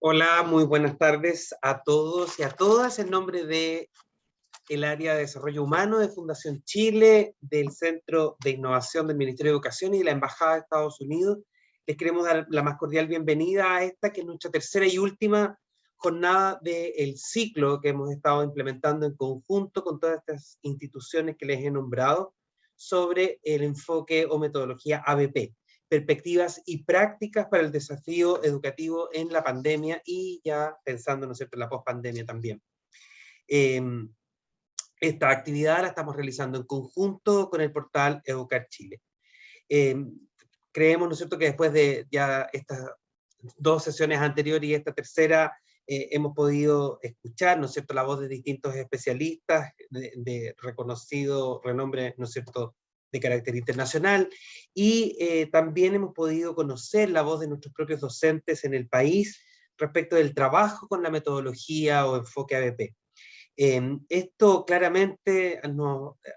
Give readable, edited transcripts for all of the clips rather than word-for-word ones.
Hola, muy buenas tardes a todos y a todas. En nombre de el área de desarrollo humano de Fundación Chile, del Centro de Innovación del Ministerio de Educación y de la Embajada de Estados Unidos, les queremos dar la más cordial bienvenida a esta, que es nuestra tercera y última jornada del ciclo que hemos estado implementando en conjunto con todas estas instituciones que les he nombrado sobre el enfoque o metodología ABP, perspectivas y prácticas para el desafío educativo en la pandemia y ya pensando, ¿no es cierto?, en la pospandemia también. Esta actividad la estamos realizando en conjunto con el portal Educar Chile. Creemos, ¿no es cierto?, que después de ya estas dos sesiones anteriores y esta tercera, hemos podido escuchar, ¿no es cierto?, la voz de distintos especialistas de reconocido renombre, ¿no es cierto?, de carácter internacional, y también hemos podido conocer la voz de nuestros propios docentes en el país respecto del trabajo con la metodología o enfoque ABP. Esto claramente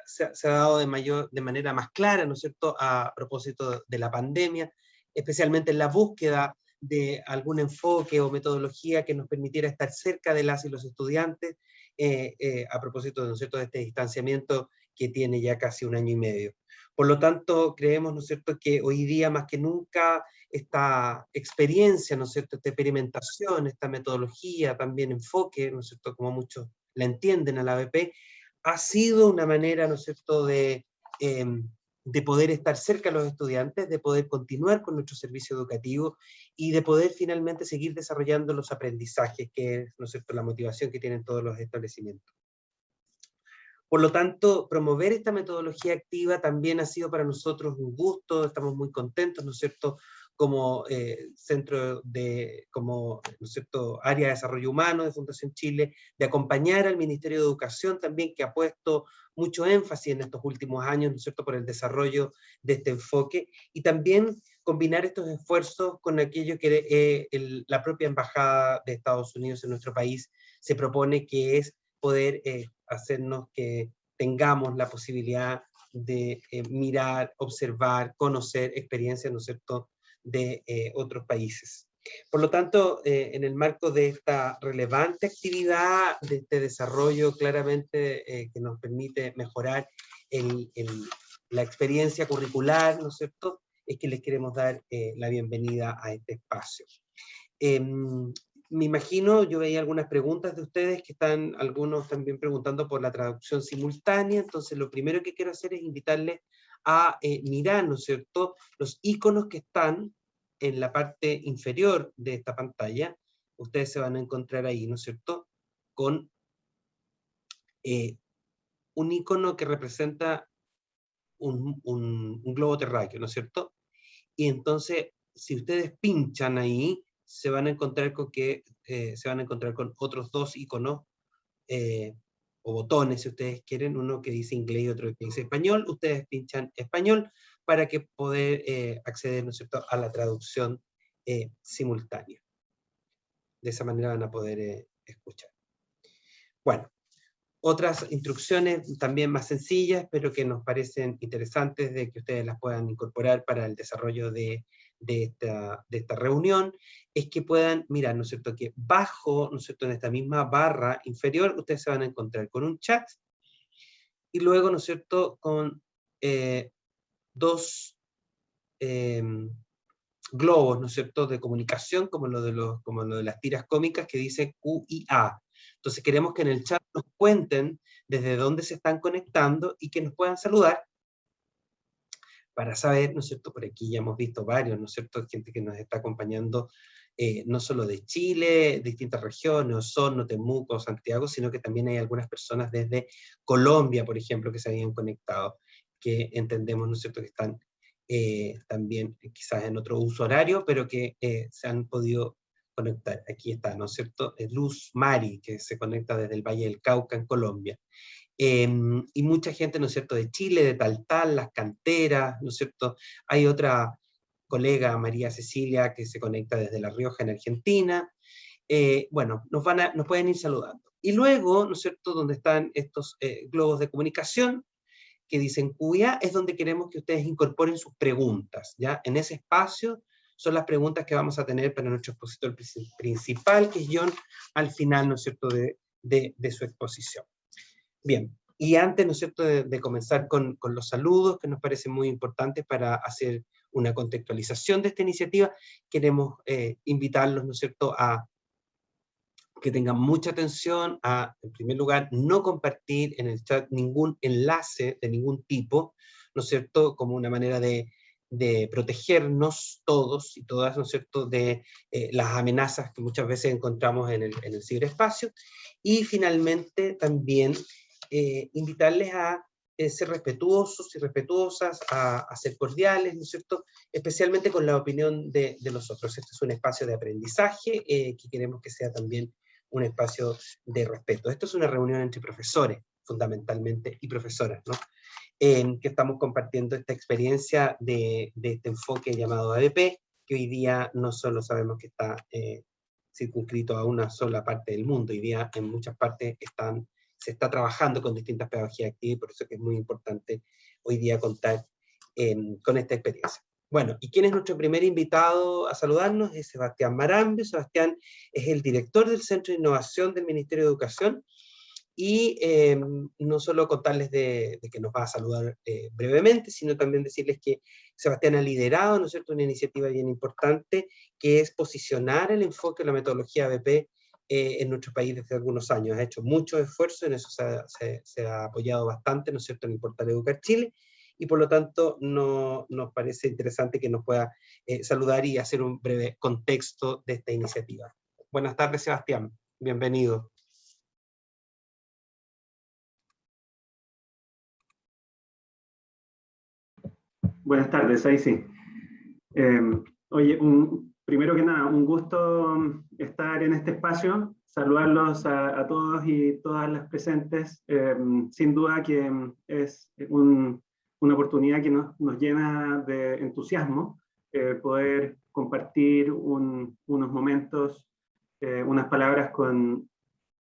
se ha dado de manera más clara, ¿no es cierto?, a propósito de la pandemia, especialmente en la búsqueda de algún enfoque o metodología que nos permitiera estar cerca de las y los estudiantes, a propósito, ¿no es cierto?, de este distanciamiento que tiene ya casi un año y medio. Por lo tanto, creemos, ¿no es cierto?, que hoy día más que nunca esta experiencia, ¿no es cierto?, esta experimentación, esta metodología, también enfoque, ¿no es cierto?, como muchos la entienden a la ABP, ha sido una manera, ¿no es cierto?, de poder estar cerca de los estudiantes, de poder continuar con nuestro servicio educativo y de poder finalmente seguir desarrollando los aprendizajes, que es, ¿no es cierto?, la motivación que tienen todos los establecimientos. Por lo tanto, promover esta metodología activa también ha sido para nosotros un gusto, estamos muy contentos, ¿no es cierto?, como centro de, como, ¿no es cierto?, área de desarrollo humano de Fundación Chile, de acompañar al Ministerio de Educación también, que ha puesto mucho énfasis en estos últimos años, ¿no es cierto?, por el desarrollo de este enfoque, y también combinar estos esfuerzos con aquello que la propia Embajada de Estados Unidos en nuestro país se propone, que es poder hacernos que tengamos la posibilidad de mirar, observar, conocer experiencias, ¿no es cierto?, de otros países. Por lo tanto, en el marco de esta relevante actividad, de este desarrollo claramente que nos permite mejorar la experiencia curricular, ¿no es cierto?, es que les queremos dar la bienvenida a este espacio. Me imagino, yo veía algunas preguntas de ustedes que están, algunos también preguntando por la traducción simultánea, entonces lo primero que quiero hacer es invitarles a mirar, ¿no es cierto?, los iconos que están en la parte inferior de esta pantalla. Ustedes se van a encontrar ahí, ¿no es cierto?, con un icono que representa un globo terráqueo, ¿no es cierto? Y entonces, si ustedes pinchan ahí, se van a encontrar con otros dos iconos o botones, si ustedes quieren, uno que dice inglés y otro que dice español. Ustedes pinchan español para que poder acceder, ¿no es cierto?, a la traducción simultánea. De esa manera van a poder escuchar. Bueno, otras instrucciones también más sencillas, pero que nos parecen interesantes de que ustedes las puedan incorporar para el desarrollo de esta reunión, es que puedan mirar, ¿no es cierto?, que bajo, ¿no es cierto?, en esta misma barra inferior, ustedes se van a encontrar con un chat, y luego, ¿no es cierto?, con dos globos, ¿no es cierto?, de comunicación, como lo de las tiras cómicas, que dice Q y A. Entonces queremos que en el chat nos cuenten desde dónde se están conectando y que nos puedan saludar para saber, ¿no es cierto?, por aquí ya hemos visto varios, ¿no es cierto?, gente que nos está acompañando, no solo de Chile, distintas regiones, Osorno, Temuco, Santiago, sino que también hay algunas personas desde Colombia, por ejemplo, que se habían conectado, que entendemos, ¿no es cierto?, que están también quizás en otro uso horario, pero que se han podido conectar. Aquí está, ¿no es cierto?, Luz Mari, que se conecta desde el Valle del Cauca, en Colombia. Y mucha gente, ¿no es cierto?, de Chile, de Taltal, Las Canteras, ¿no es cierto? Hay otra colega, María Cecilia, que se conecta desde La Rioja, en Argentina. Bueno, nos pueden ir saludando. Y luego, ¿no es cierto?, donde están estos globos de comunicación, que dicen QIA, es donde queremos que ustedes incorporen sus preguntas, ¿ya? En ese espacio, son las preguntas que vamos a tener para nuestro expositor principal, que es John, al final, ¿no es cierto?, de su exposición. Bien, y antes, ¿no es cierto?, de comenzar con los saludos, que nos parecen muy importantes para hacer una contextualización de esta iniciativa, queremos invitarlos, ¿no es cierto?, a que tengan mucha atención a, en primer lugar, no compartir en el chat ningún enlace de ningún tipo, ¿no es cierto?, como una manera de protegernos todos y todas, ¿no es cierto?, de las amenazas que muchas veces encontramos en el ciberespacio. Y finalmente también invitarles a ser respetuosos y respetuosas, a ser cordiales, ¿no es cierto?, especialmente con la opinión de los otros. Este es un espacio de aprendizaje que queremos que sea también un espacio de respeto. Esto es una reunión entre profesores, fundamentalmente, y profesoras, ¿no? Que estamos compartiendo esta experiencia de este enfoque llamado ABP, que hoy día no solo sabemos que está circunscrito a una sola parte del mundo, hoy día en muchas partes se está trabajando con distintas pedagogías activas, y por eso que es muy importante hoy día contar con esta experiencia. Bueno, ¿y quién es nuestro primer invitado a saludarnos? Es Sebastián Marambio. Sebastián es el director del Centro de Innovación del Ministerio de Educación, y no solo contarles de que nos va a saludar brevemente, sino también decirles que Sebastián ha liderado, ¿no es cierto?, una iniciativa bien importante, que es posicionar el enfoque de la metodología ABP en nuestro país desde algunos años. Ha hecho mucho esfuerzo, en eso se ha apoyado bastante, ¿no es cierto?, en el portal Educar Chile, y por lo tanto nos parece interesante que nos pueda saludar y hacer un breve contexto de esta iniciativa. Buenas tardes, Sebastián. Bienvenido. Buenas tardes, ahí sí. Oye, primero que nada, un gusto estar en este espacio, saludarlos a todos y todas las presentes. Sin duda que es una oportunidad que nos llena de entusiasmo poder compartir unos momentos, unas palabras con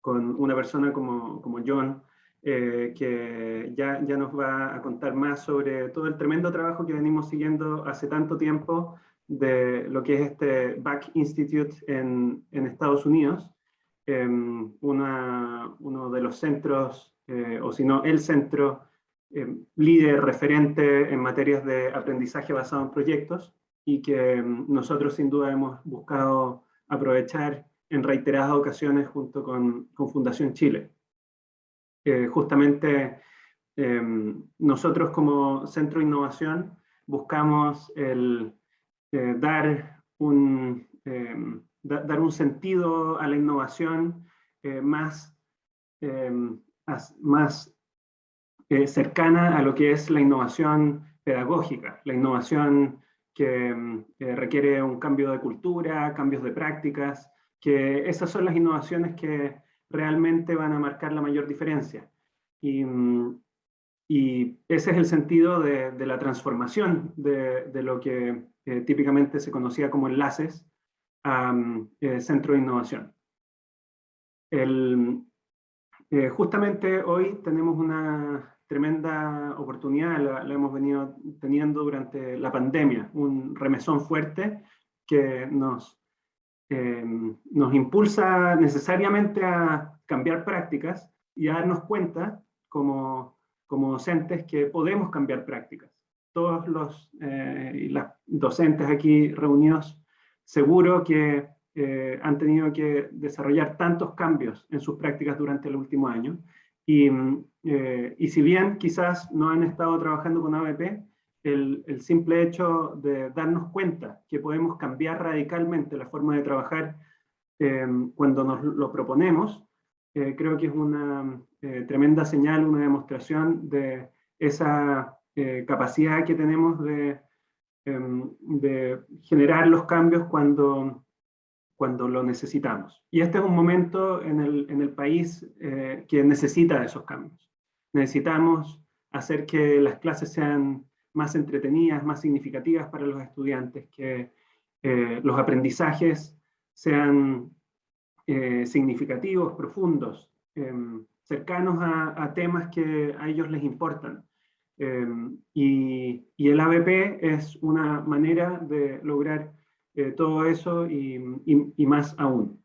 una persona como John, que ya nos va a contar más sobre todo el tremendo trabajo que venimos siguiendo hace tanto tiempo de lo que es este Back Institute en Estados Unidos, uno de los centros, o si no, el centro líder referente en materias de aprendizaje basado en proyectos, y que nosotros sin duda hemos buscado aprovechar en reiteradas ocasiones junto con Fundación Chile. Justamente nosotros como Centro de Innovación buscamos dar un sentido a la innovación más cercana a lo que es la innovación pedagógica, la innovación que requiere un cambio de cultura, cambios de prácticas, que esas son las innovaciones que realmente van a marcar la mayor diferencia. Y ese es el sentido de la transformación de lo que típicamente se conocía como enlaces a Centro de Innovación. Justamente hoy tenemos una tremenda oportunidad, la hemos venido teniendo durante la pandemia, un remesón fuerte que nos impulsa necesariamente a cambiar prácticas y a darnos cuenta como docentes que podemos cambiar prácticas. Todos los docentes aquí reunidos seguro que han tenido que desarrollar tantos cambios en sus prácticas durante el último año, y si bien quizás no han estado trabajando con ABP, el simple hecho de darnos cuenta que podemos cambiar radicalmente la forma de trabajar cuando nos lo proponemos, creo que es una tremenda señal, una demostración de esa capacidad que tenemos de generar los cambios cuando lo necesitamos. Y este es un momento en el país que necesita de esos cambios. Necesitamos hacer que las clases sean más entretenidas, más significativas para los estudiantes, que los aprendizajes sean significativos, profundos, cercanos a temas que a ellos les importan. Y el ABP es una manera de lograr todo eso y más aún.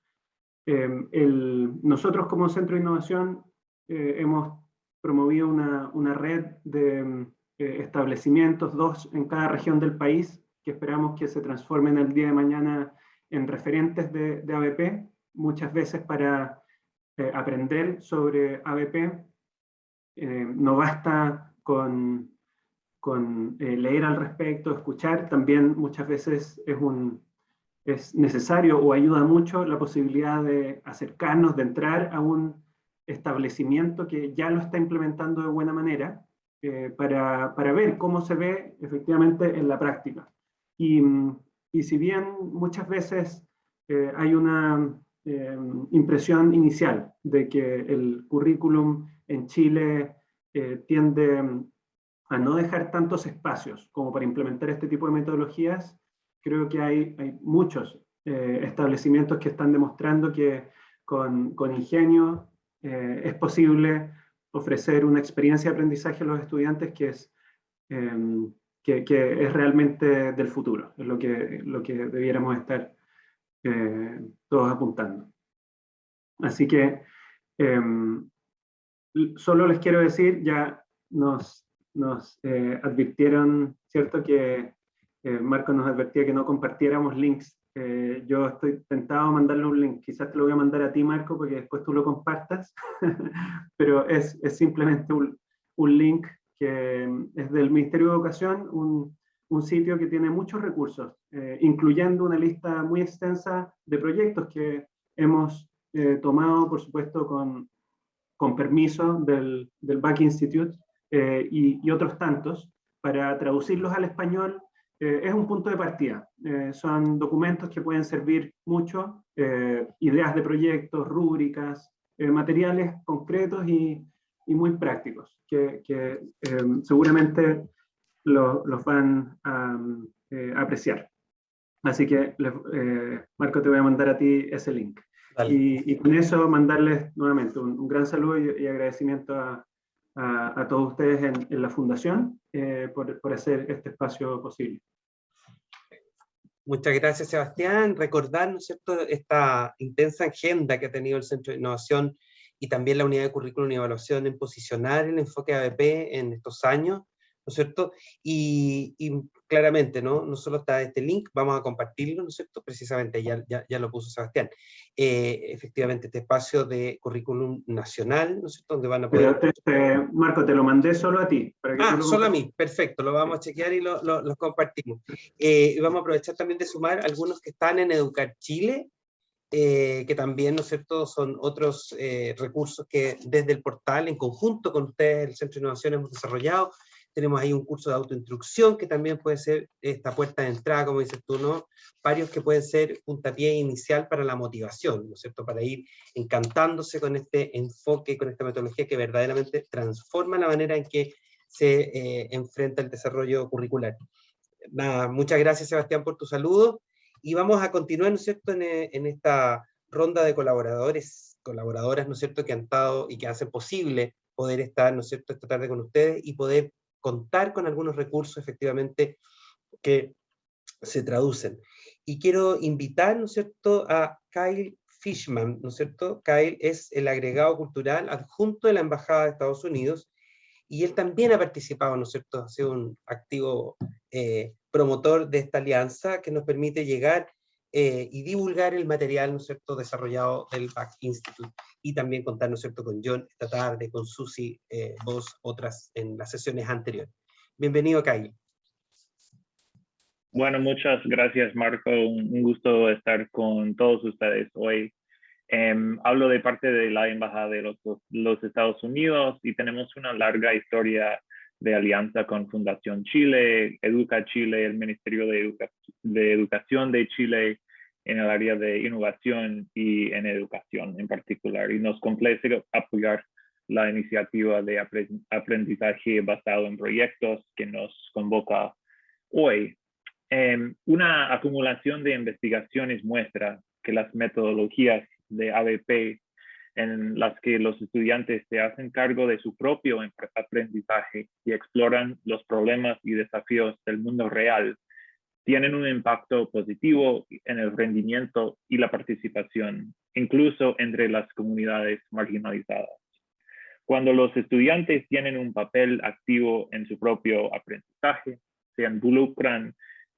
Nosotros como Centro de Innovación hemos promovido una red de establecimientos, 2 en cada región del país, que esperamos que se transformen el día de mañana en referentes de ABP, muchas veces para aprender sobre ABP. No basta con leer al respecto, escuchar, también muchas veces es necesario o ayuda mucho la posibilidad de acercarnos, de entrar a un establecimiento que ya lo está implementando de buena manera para ver cómo se ve efectivamente en la práctica. Y si bien muchas veces hay una impresión inicial de que el currículum en Chile tiende a no dejar tantos espacios como para implementar este tipo de metodologías, creo que hay muchos establecimientos que están demostrando que con ingenio es posible ofrecer una experiencia de aprendizaje a los estudiantes que es realmente del futuro, es lo que debiéramos estar todos apuntando. Así que solo les quiero decir, ya nos advirtieron, ¿cierto? Que Marco nos advertía que no compartiéramos links. Yo estoy tentado a mandarle un link, quizás te lo voy a mandar a ti, Marco, porque después tú lo compartas, pero es simplemente un link que es del Ministerio de Educación, un sitio que tiene muchos recursos, incluyendo una lista muy extensa de proyectos que hemos tomado, por supuesto, con permiso del Back Institute y otros tantos, para traducirlos al español. Es un punto de partida. Son documentos que pueden servir mucho, ideas de proyectos, rúbricas, materiales concretos y muy prácticos, que seguramente los van a apreciar. Así que, Marco, te voy a mandar a ti ese link. Y con eso mandarles nuevamente un gran saludo y agradecimiento a todos ustedes en la Fundación por hacer este espacio posible. Muchas gracias, Sebastián. Recordar, ¿no es cierto?, esta intensa agenda que ha tenido el Centro de Innovación y también la Unidad de Currículum y Evaluación en posicionar el enfoque ABP en estos años, ¿no es cierto? Y claramente, ¿no solo está este link, vamos a compartirlo, ¿no es cierto? Precisamente, ya lo puso Sebastián. Efectivamente, este espacio de currículum nacional, ¿no es cierto?, donde van a poder... Marco, te lo mandé solo a ti. Para que tú lo solo a mí, perfecto, lo vamos a chequear y lo compartimos. Y vamos a aprovechar también de sumar algunos que están en Educar Chile, que también, ¿no es cierto?, son otros recursos que desde el portal, en conjunto con ustedes, el Centro de Innovación, hemos desarrollado. Tenemos ahí un curso de autoinstrucción que también puede ser esta puerta de entrada, como dices tú, ¿no? Varios que pueden ser puntapié inicial para la motivación, ¿no es cierto?, para ir encantándose con este enfoque, con esta metodología que verdaderamente transforma la manera en que se enfrenta el desarrollo curricular. Nada, muchas gracias, Sebastián, por tu saludo. Y vamos a continuar, ¿no es cierto?, en esta ronda de colaboradoras, ¿no es cierto?, que han estado y que hacen posible poder estar, ¿no es cierto?, esta tarde con ustedes y poder contar con algunos recursos, efectivamente, que se traducen. Y quiero invitar, ¿no es cierto?, a Kyle Fishman, ¿no es cierto? Kyle es el agregado cultural adjunto de la Embajada de Estados Unidos, y él también ha participado, ¿no es cierto?, ha sido un activo promotor de esta alianza que nos permite llegar y divulgar el material, ¿no es cierto?, desarrollado del Back Institute, y también contar, ¿no es cierto?, con John esta tarde, con Susi, vos, otras en las sesiones anteriores. Bienvenido, Kyle. Bueno, muchas gracias, Marco. Un gusto estar con todos ustedes hoy. Hablo de parte de la Embajada de los Estados Unidos y tenemos una larga historia de alianza con Fundación Chile, Educa Chile, el Ministerio de Educación de Chile en el área de innovación y en educación en particular. Y nos complace apoyar la iniciativa de aprendizaje basado en proyectos que nos convoca hoy. Una acumulación de investigaciones muestra que las metodologías de ABP en las que los estudiantes se hacen cargo de su propio aprendizaje y exploran los problemas y desafíos del mundo real tienen un impacto positivo en el rendimiento y la participación, incluso entre las comunidades marginalizadas. Cuando los estudiantes tienen un papel activo en su propio aprendizaje, se involucran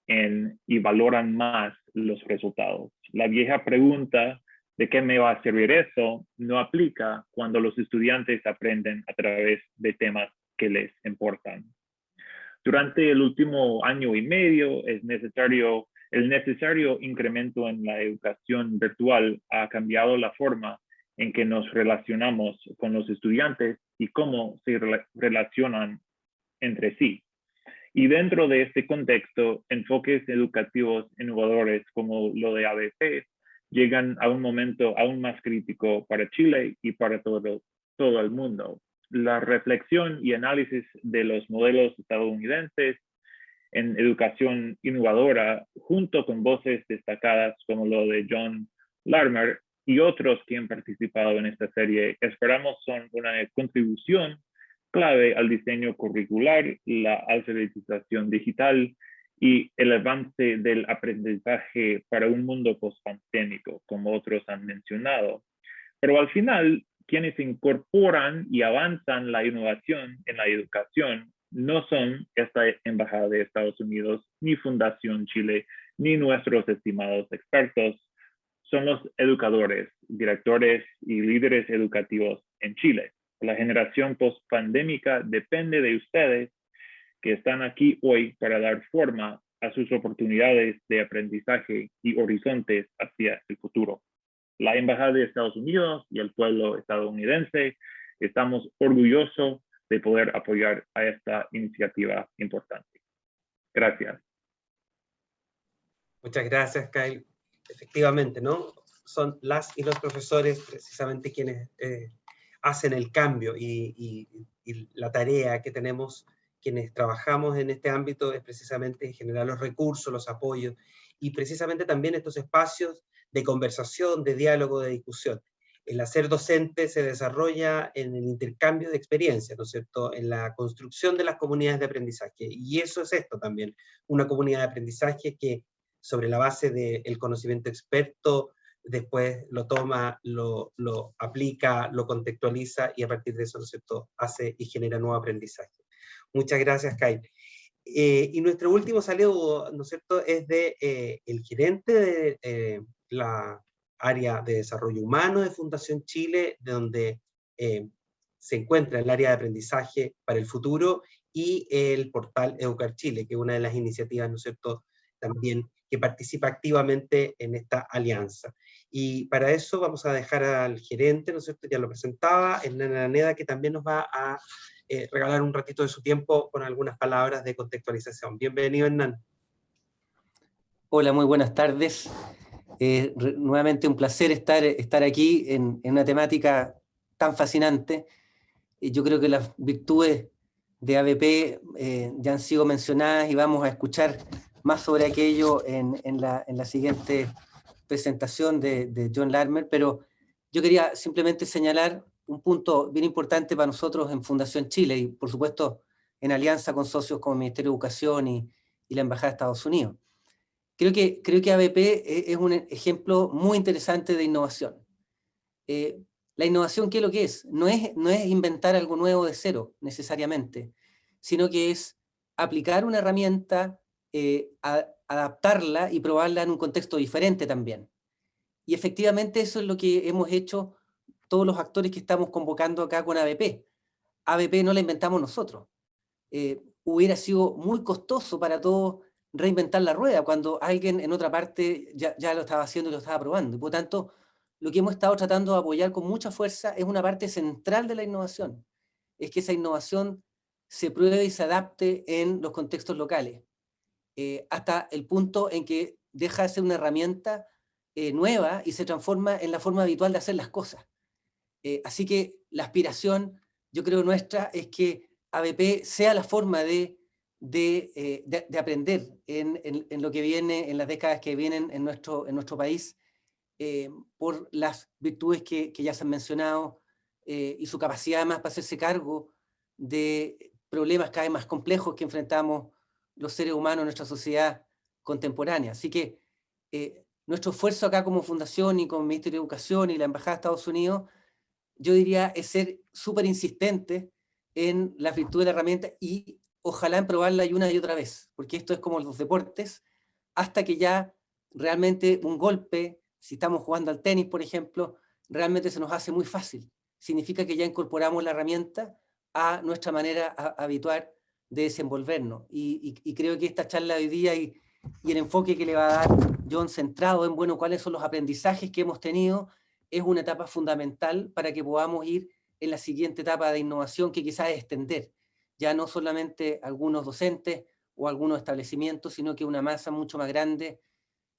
y valoran más los resultados. La vieja pregunta ¿de qué me va a servir eso? No aplica cuando los estudiantes aprenden a través de temas que les importan. Durante el último año y medio el necesario incremento en la educación virtual ha cambiado la forma en que nos relacionamos con los estudiantes y cómo se relacionan entre sí. Y dentro de este contexto, enfoques educativos innovadores como lo de ABP llegan a un momento aún más crítico para Chile y para todo el mundo. La reflexión y análisis de los modelos estadounidenses en educación innovadora, junto con voces destacadas como lo de John Larimer y otros que han participado en esta serie, esperamos son una contribución clave al diseño curricular, la alfabetización digital y el avance del aprendizaje para un mundo post-pandémico, como otros han mencionado. Pero al final, quienes incorporan y avanzan la innovación en la educación no son esta Embajada de Estados Unidos, ni Fundación Chile, ni nuestros estimados expertos. Son los educadores, directores y líderes educativos en Chile. La generación post-pandémica depende de ustedes que están aquí hoy para dar forma a sus oportunidades de aprendizaje y horizontes hacia el futuro. La Embajada de Estados Unidos y el pueblo estadounidense estamos orgullosos de poder apoyar a esta iniciativa importante. Gracias. Muchas gracias, Kyle. Efectivamente, ¿no? Son las y los profesores precisamente quienes hacen el cambio y la tarea que tenemos quienes trabajamos en este ámbito es precisamente generar los recursos, los apoyos y precisamente también estos espacios de conversación, de diálogo, de discusión. El hacer docente se desarrolla en el intercambio de experiencias, ¿no es cierto?, en la construcción de las comunidades de aprendizaje. Y eso es esto también, una comunidad de aprendizaje que sobre la base del conocimiento experto, después lo toma, lo aplica, lo contextualiza y a partir de eso, ¿no es cierto?, hace y genera nuevo aprendizaje. Muchas gracias, Kyle. Y nuestro último saludo, ¿no es cierto?, es de el gerente de la área de desarrollo humano de Fundación Chile, de donde se encuentra el área de aprendizaje para el futuro y el portal Educar Chile, que es una de las iniciativas, ¿no es cierto?, también que participa activamente en esta alianza. Y para eso vamos a dejar al gerente, ¿no es cierto?, ya lo presentaba, Hernán Araneda, que también nos va a regalar un ratito de su tiempo con algunas palabras de contextualización. Bienvenido, Hernán. Hola, muy buenas tardes. Nuevamente un placer estar aquí en una temática tan fascinante. Yo creo que las virtudes de ABP ya han sido mencionadas y vamos a escuchar más sobre aquello en la siguiente presentación de John Larimer, pero yo quería simplemente señalar un punto bien importante para nosotros en Fundación Chile y por supuesto en alianza con socios como el Ministerio de Educación y la Embajada de Estados Unidos. Creo que ABP es un ejemplo muy interesante de innovación. La innovación, ¿qué es lo que es? No es inventar algo nuevo de cero, necesariamente, sino que es aplicar una herramienta, adaptarla y probarla en un contexto diferente también. Y efectivamente eso es lo que hemos hecho todos los actores que estamos convocando acá con ABP. ABP no la inventamos nosotros. Hubiera sido muy costoso para todos reinventar la rueda cuando alguien en otra parte ya lo estaba haciendo y lo estaba probando. Y por tanto, lo que hemos estado tratando de apoyar con mucha fuerza es una parte central de la innovación. Es que esa innovación se pruebe y se adapte en los contextos locales, hasta el punto en que deja de ser una herramienta nueva y se transforma en la forma habitual de hacer las cosas. Así que la aspiración, yo creo, nuestra es que ABP sea la forma de aprender en lo que viene, en las décadas que vienen en nuestro país, por las virtudes que ya se han mencionado y su capacidad además para hacerse cargo de problemas cada vez más complejos que enfrentamos los seres humanos en nuestra sociedad contemporánea. Así que nuestro esfuerzo acá como fundación y como Ministerio de Educación y la Embajada de Estados Unidos, yo diría, es ser súper insistente en la virtud de la herramienta y ojalá en probarla una y otra vez, porque esto es como los deportes, hasta que ya realmente un golpe, si estamos jugando al tenis, por ejemplo, realmente se nos hace muy fácil. Significa que ya incorporamos la herramienta a nuestra manera habitual de desenvolvernos. Y creo que esta charla de hoy día y el enfoque que le va a dar John, centrado en, bueno, cuáles son los aprendizajes que hemos tenido, es una etapa fundamental para que podamos ir en la siguiente etapa de innovación, que quizás es extender, ya no solamente algunos docentes o algunos establecimientos, sino que una masa mucho más grande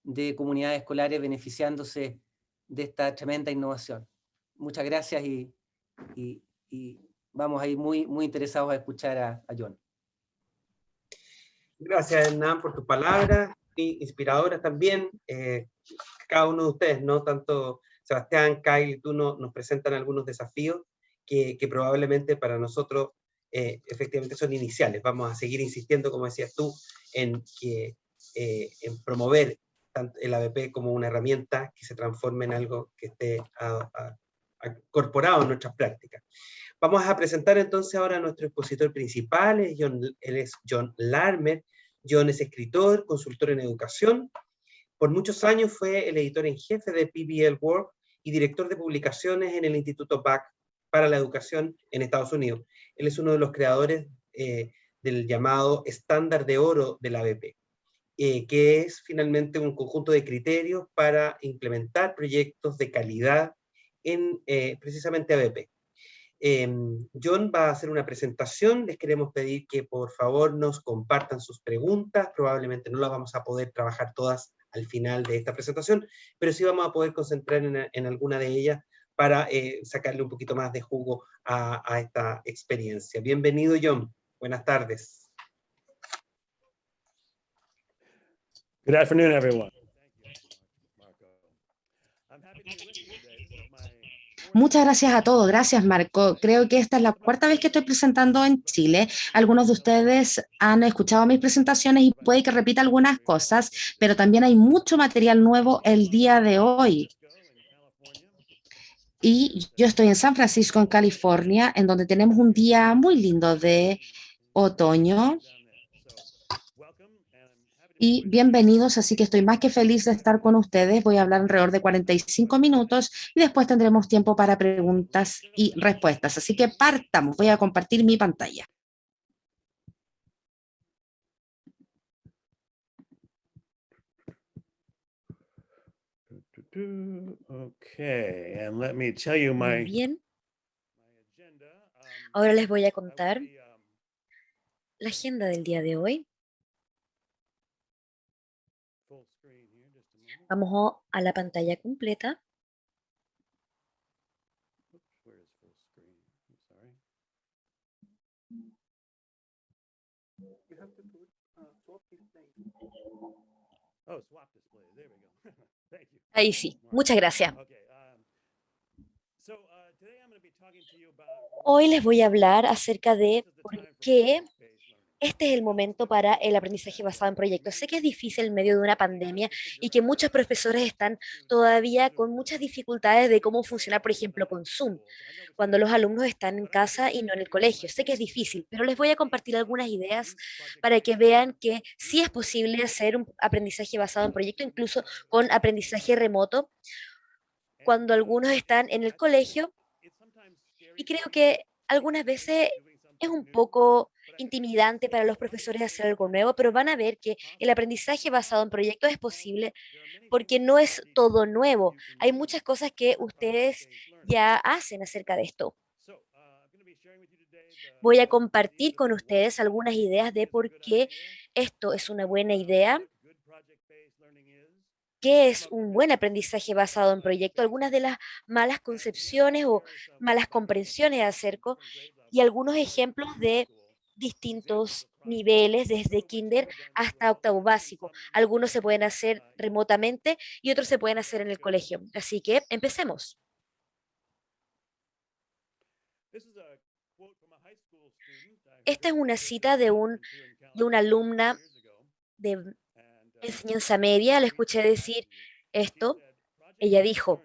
de comunidades escolares beneficiándose de esta tremenda innovación. Muchas gracias y vamos a ir muy, muy interesados a escuchar a John. Gracias, Hernán, por tus palabras, y inspiradoras también. Cada uno de ustedes, no tanto Sebastián, Kyle y tú, nos presentan algunos desafíos que probablemente para nosotros efectivamente son iniciales. Vamos a seguir insistiendo, como decías tú, en promover tanto el ABP como una herramienta que se transforme en algo que esté incorporado en nuestras prácticas. Vamos a presentar entonces ahora a nuestro expositor principal, él es John Larmer. John es escritor, consultor en educación. Por muchos años fue el editor en jefe de PBL World y director de publicaciones en el Instituto Buck para la Educación en Estados Unidos. Él es uno de los creadores del llamado estándar de oro de la ABP, que es finalmente un conjunto de criterios para implementar proyectos de calidad en precisamente ABP. John va a hacer una presentación, les queremos pedir que por favor nos compartan sus preguntas, probablemente no las vamos a poder trabajar todas al final de esta presentación, pero sí vamos a poder concentrar en alguna de ellas para sacarle un poquito más de jugo a esta experiencia. Bienvenido, John, buenas tardes. Good afternoon, everyone. Muchas gracias a todos. Gracias, Marco. Creo que esta es la cuarta vez que estoy presentando en Chile. Algunos de ustedes han escuchado mis presentaciones y puede que repita algunas cosas, pero también hay mucho material nuevo el día de hoy. Y yo estoy en San Francisco, en California, en donde tenemos un día muy lindo de otoño. Y bienvenidos, así que estoy más que feliz de estar con ustedes. Voy a hablar alrededor de 45 minutos y después tendremos tiempo para preguntas y respuestas. Así que partamos, voy a compartir mi pantalla. Okay, and let me tell you Muy bien. Ahora les voy a contar la agenda del día de hoy. Vamos a la pantalla completa. Ahí sí, muchas gracias. Hoy les voy a hablar acerca de por qué este es el momento para el aprendizaje basado en proyectos. Sé que es difícil en medio de una pandemia y que muchos profesores están todavía con muchas dificultades de cómo funcionar, por ejemplo, con Zoom, cuando los alumnos están en casa y no en el colegio. Sé que es difícil, pero les voy a compartir algunas ideas para que vean que sí es posible hacer un aprendizaje basado en proyectos, incluso con aprendizaje remoto, cuando algunos están en el colegio. Y creo que algunas veces es un poco intimidante para los profesores hacer algo nuevo, pero van a ver que el aprendizaje basado en proyectos es posible porque no es todo nuevo. Hay muchas cosas que ustedes ya hacen acerca de esto. Voy a compartir con ustedes algunas ideas de por qué esto es una buena idea, qué es un buen aprendizaje basado en proyecto, algunas de las malas concepciones o malas comprensiones acerca y algunos ejemplos de distintos niveles, desde kinder hasta octavo básico. Algunos se pueden hacer remotamente y otros se pueden hacer en el colegio. Así que empecemos. Esta es una cita de una alumna enseñanza media, la escuché decir esto. Ella dijo,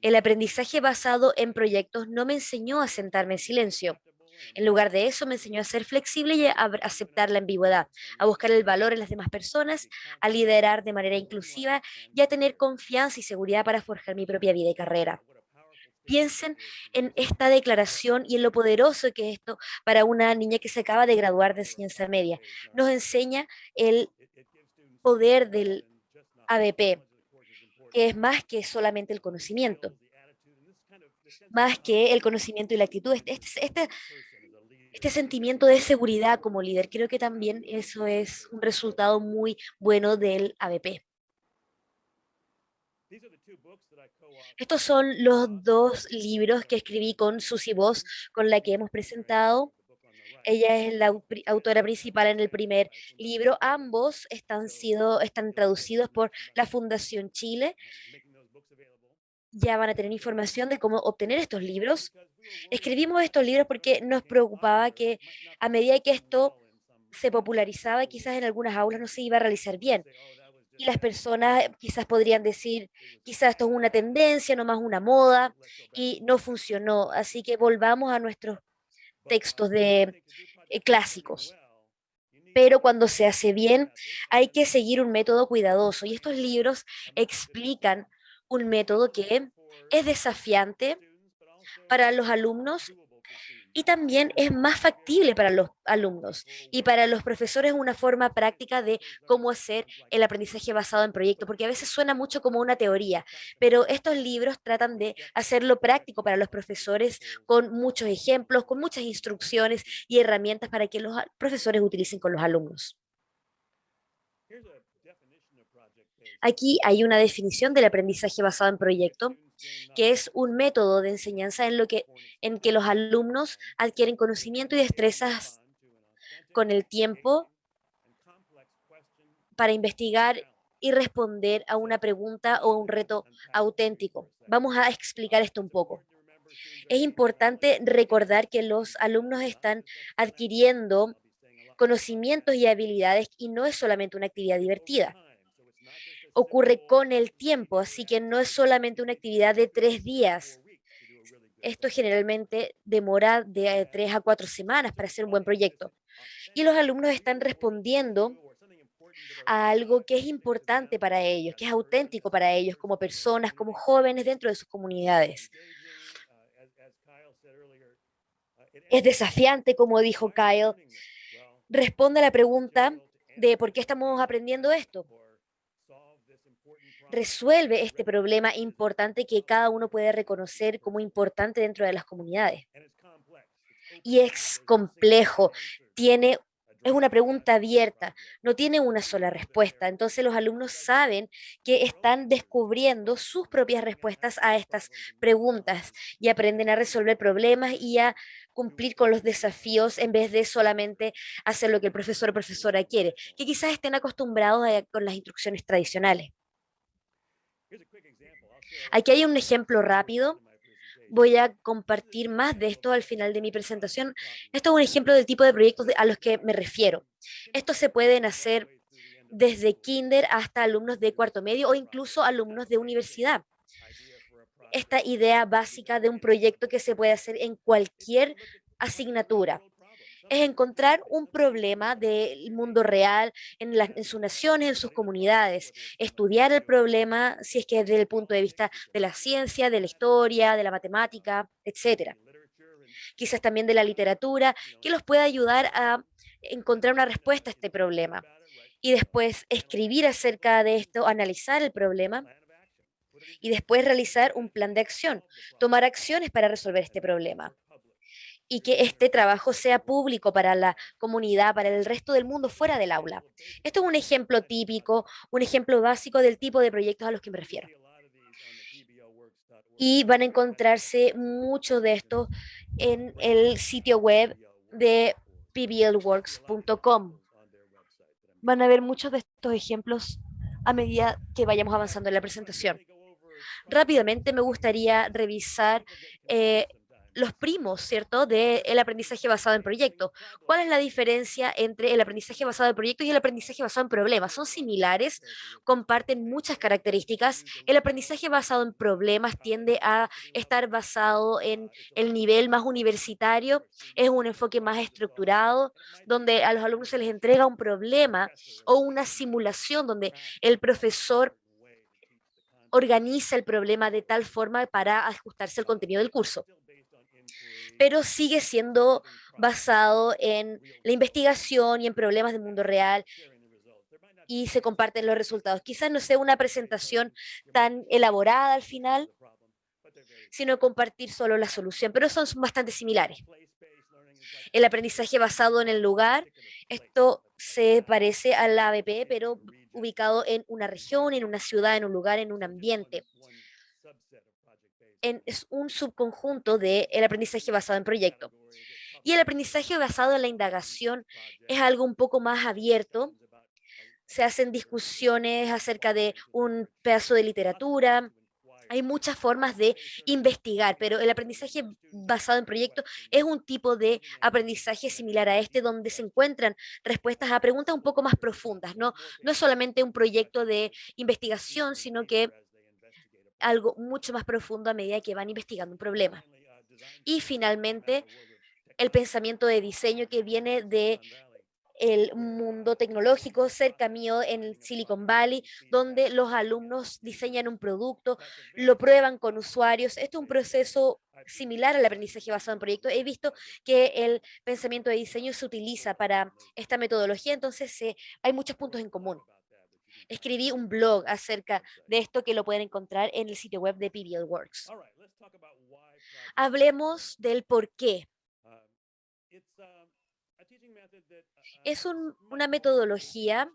el aprendizaje basado en proyectos no me enseñó a sentarme en silencio. En lugar de eso, me enseñó a ser flexible y a aceptar la ambigüedad, a buscar el valor en las demás personas, a liderar de manera inclusiva y a tener confianza y seguridad para forjar mi propia vida y carrera. Piensen en esta declaración y en lo poderoso que es esto para una niña que se acaba de graduar de enseñanza media. Nos enseña el poder del ABP, que es más que solamente el conocimiento, más que el conocimiento y la actitud. Este sentimiento de seguridad como líder, creo que también eso es un resultado muy bueno del ABP. Estos son los dos libros que escribí con Susie Voss, con la que hemos presentado. Ella es la autora principal en el primer libro. Ambos están traducidos por la Fundación Chile. Ya van a tener información de cómo obtener estos libros. Escribimos estos libros porque nos preocupaba que a medida que esto se popularizaba, quizás en algunas aulas no se iba a realizar bien. Y las personas quizás podrían decir, quizás esto es una tendencia, no más una moda, y no funcionó. Así que volvamos a nuestros textos de clásicos. Pero cuando se hace bien, hay que seguir un método cuidadoso. Y estos libros explican un método que es desafiante para los alumnos y también es más factible para los alumnos y para los profesores una forma práctica de cómo hacer el aprendizaje basado en proyectos, porque a veces suena mucho como una teoría, pero estos libros tratan de hacerlo práctico para los profesores con muchos ejemplos, con muchas instrucciones y herramientas para que los profesores utilicen con los alumnos. Aquí hay una definición del aprendizaje basado en proyecto, que es un método de enseñanza en que los alumnos adquieren conocimiento y destrezas con el tiempo para investigar y responder a una pregunta o un reto auténtico. Vamos a explicar esto un poco. Es importante recordar que los alumnos están adquiriendo conocimientos y habilidades y no es solamente una actividad divertida. Ocurre con el tiempo, así que no es solamente una actividad de 3 días. Esto generalmente demora de 3 a 4 semanas para hacer un buen proyecto. Y los alumnos están respondiendo a algo que es importante para ellos, que es auténtico para ellos como personas, como jóvenes dentro de sus comunidades. Es desafiante, como dijo Kyle. Responde a la pregunta de por qué estamos aprendiendo esto. Resuelve este problema importante que cada uno puede reconocer como importante dentro de las comunidades. Y es complejo, es una pregunta abierta, no tiene una sola respuesta. Entonces los alumnos saben que están descubriendo sus propias respuestas a estas preguntas y aprenden a resolver problemas y a cumplir con los desafíos en vez de solamente hacer lo que el profesor o profesora quiere, que quizás estén acostumbrados con las instrucciones tradicionales. Aquí hay un ejemplo rápido. Voy a compartir más de esto al final de mi presentación. Esto es un ejemplo del tipo de proyectos a los que me refiero. Estos se pueden hacer desde kinder hasta alumnos de cuarto medio o incluso alumnos de universidad. Esta idea básica de un proyecto que se puede hacer en cualquier asignatura es encontrar un problema del mundo real en sus naciones, en sus comunidades, estudiar el problema si es que es desde el punto de vista de la ciencia, de la historia, de la matemática, etcétera. Quizás también de la literatura, que los pueda ayudar a encontrar una respuesta a este problema. Y después escribir acerca de esto, analizar el problema y después realizar un plan de acción, tomar acciones para resolver este problema y que este trabajo sea público para la comunidad, para el resto del mundo fuera del aula. Esto es un ejemplo típico, un ejemplo básico del tipo de proyectos a los que me refiero. Y van a encontrarse mucho de esto en el sitio web de pblworks.com. Van a ver muchos de estos ejemplos a medida que vayamos avanzando en la presentación. Rápidamente me gustaría revisar los primos, ¿cierto?, del aprendizaje basado en proyectos. ¿Cuál es la diferencia entre el aprendizaje basado en proyectos y el aprendizaje basado en problemas? Son similares, comparten muchas características. El aprendizaje basado en problemas tiende a estar basado en el nivel más universitario, es un enfoque más estructurado, donde a los alumnos se les entrega un problema o una simulación donde el profesor organiza el problema de tal forma para ajustarse al contenido del curso, pero sigue siendo basado en la investigación y en problemas del mundo real y se comparten los resultados. Quizás no sea una presentación tan elaborada al final, sino compartir solo la solución, pero son bastante similares. El aprendizaje basado en el lugar, esto se parece al ABP, pero ubicado en una región, en una ciudad, en un lugar, en un ambiente. Es un subconjunto del aprendizaje basado en proyecto. Y el aprendizaje basado en la indagación es algo un poco más abierto. Se hacen discusiones acerca de un pedazo de literatura. Hay muchas formas de investigar, pero el aprendizaje basado en proyectos es un tipo de aprendizaje similar a este, donde se encuentran respuestas a preguntas un poco más profundas. No es solamente un proyecto de investigación, sino que algo mucho más profundo a medida que van investigando un problema. Y finalmente, el pensamiento de diseño que viene de el mundo tecnológico cerca mío en el Silicon Valley, donde los alumnos diseñan un producto, lo prueban con usuarios. Esto es un proceso similar al aprendizaje basado en proyectos. He visto que el pensamiento de diseño se utiliza para esta metodología, entonces hay muchos puntos en común. Escribí un blog acerca de esto que lo pueden encontrar en el sitio web de PBL Works. Hablemos del por qué. Es una metodología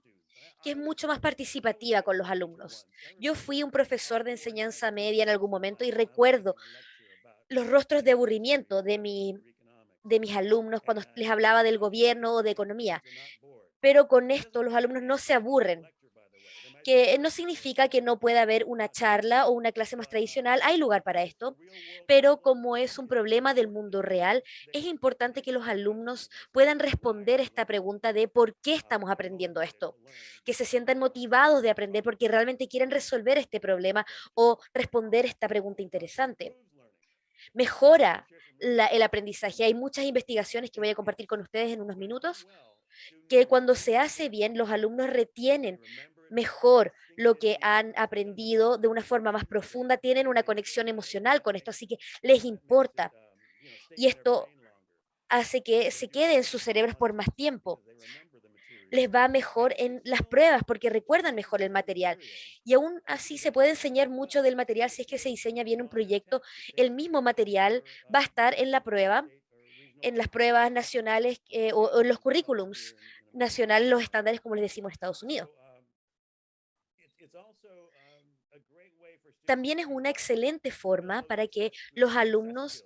que es mucho más participativa con los alumnos. Yo fui un profesor de enseñanza media en algún momento y recuerdo los rostros de aburrimiento de mis alumnos cuando les hablaba del gobierno o de economía. Pero con esto los alumnos no se aburren, que no significa que no pueda haber una charla o una clase más tradicional, hay lugar para esto, pero como es un problema del mundo real, es importante que los alumnos puedan responder esta pregunta de por qué estamos aprendiendo esto, que se sientan motivados de aprender porque realmente quieren resolver este problema o responder esta pregunta interesante. Mejora el aprendizaje. Hay muchas investigaciones que voy a compartir con ustedes en unos minutos, que cuando se hace bien, los alumnos retienen mejor lo que han aprendido de una forma más profunda, tienen una conexión emocional con esto, así que les importa. Y esto hace que se quede en sus cerebros por más tiempo. Les va mejor en las pruebas porque recuerdan mejor el material. Y aún así se puede enseñar mucho del material si es que se diseña bien un proyecto. El mismo material va a estar en la prueba, en las pruebas nacionales o en los currículums nacionales, los estándares, como les decimos en Estados Unidos. También es una excelente forma para que los alumnos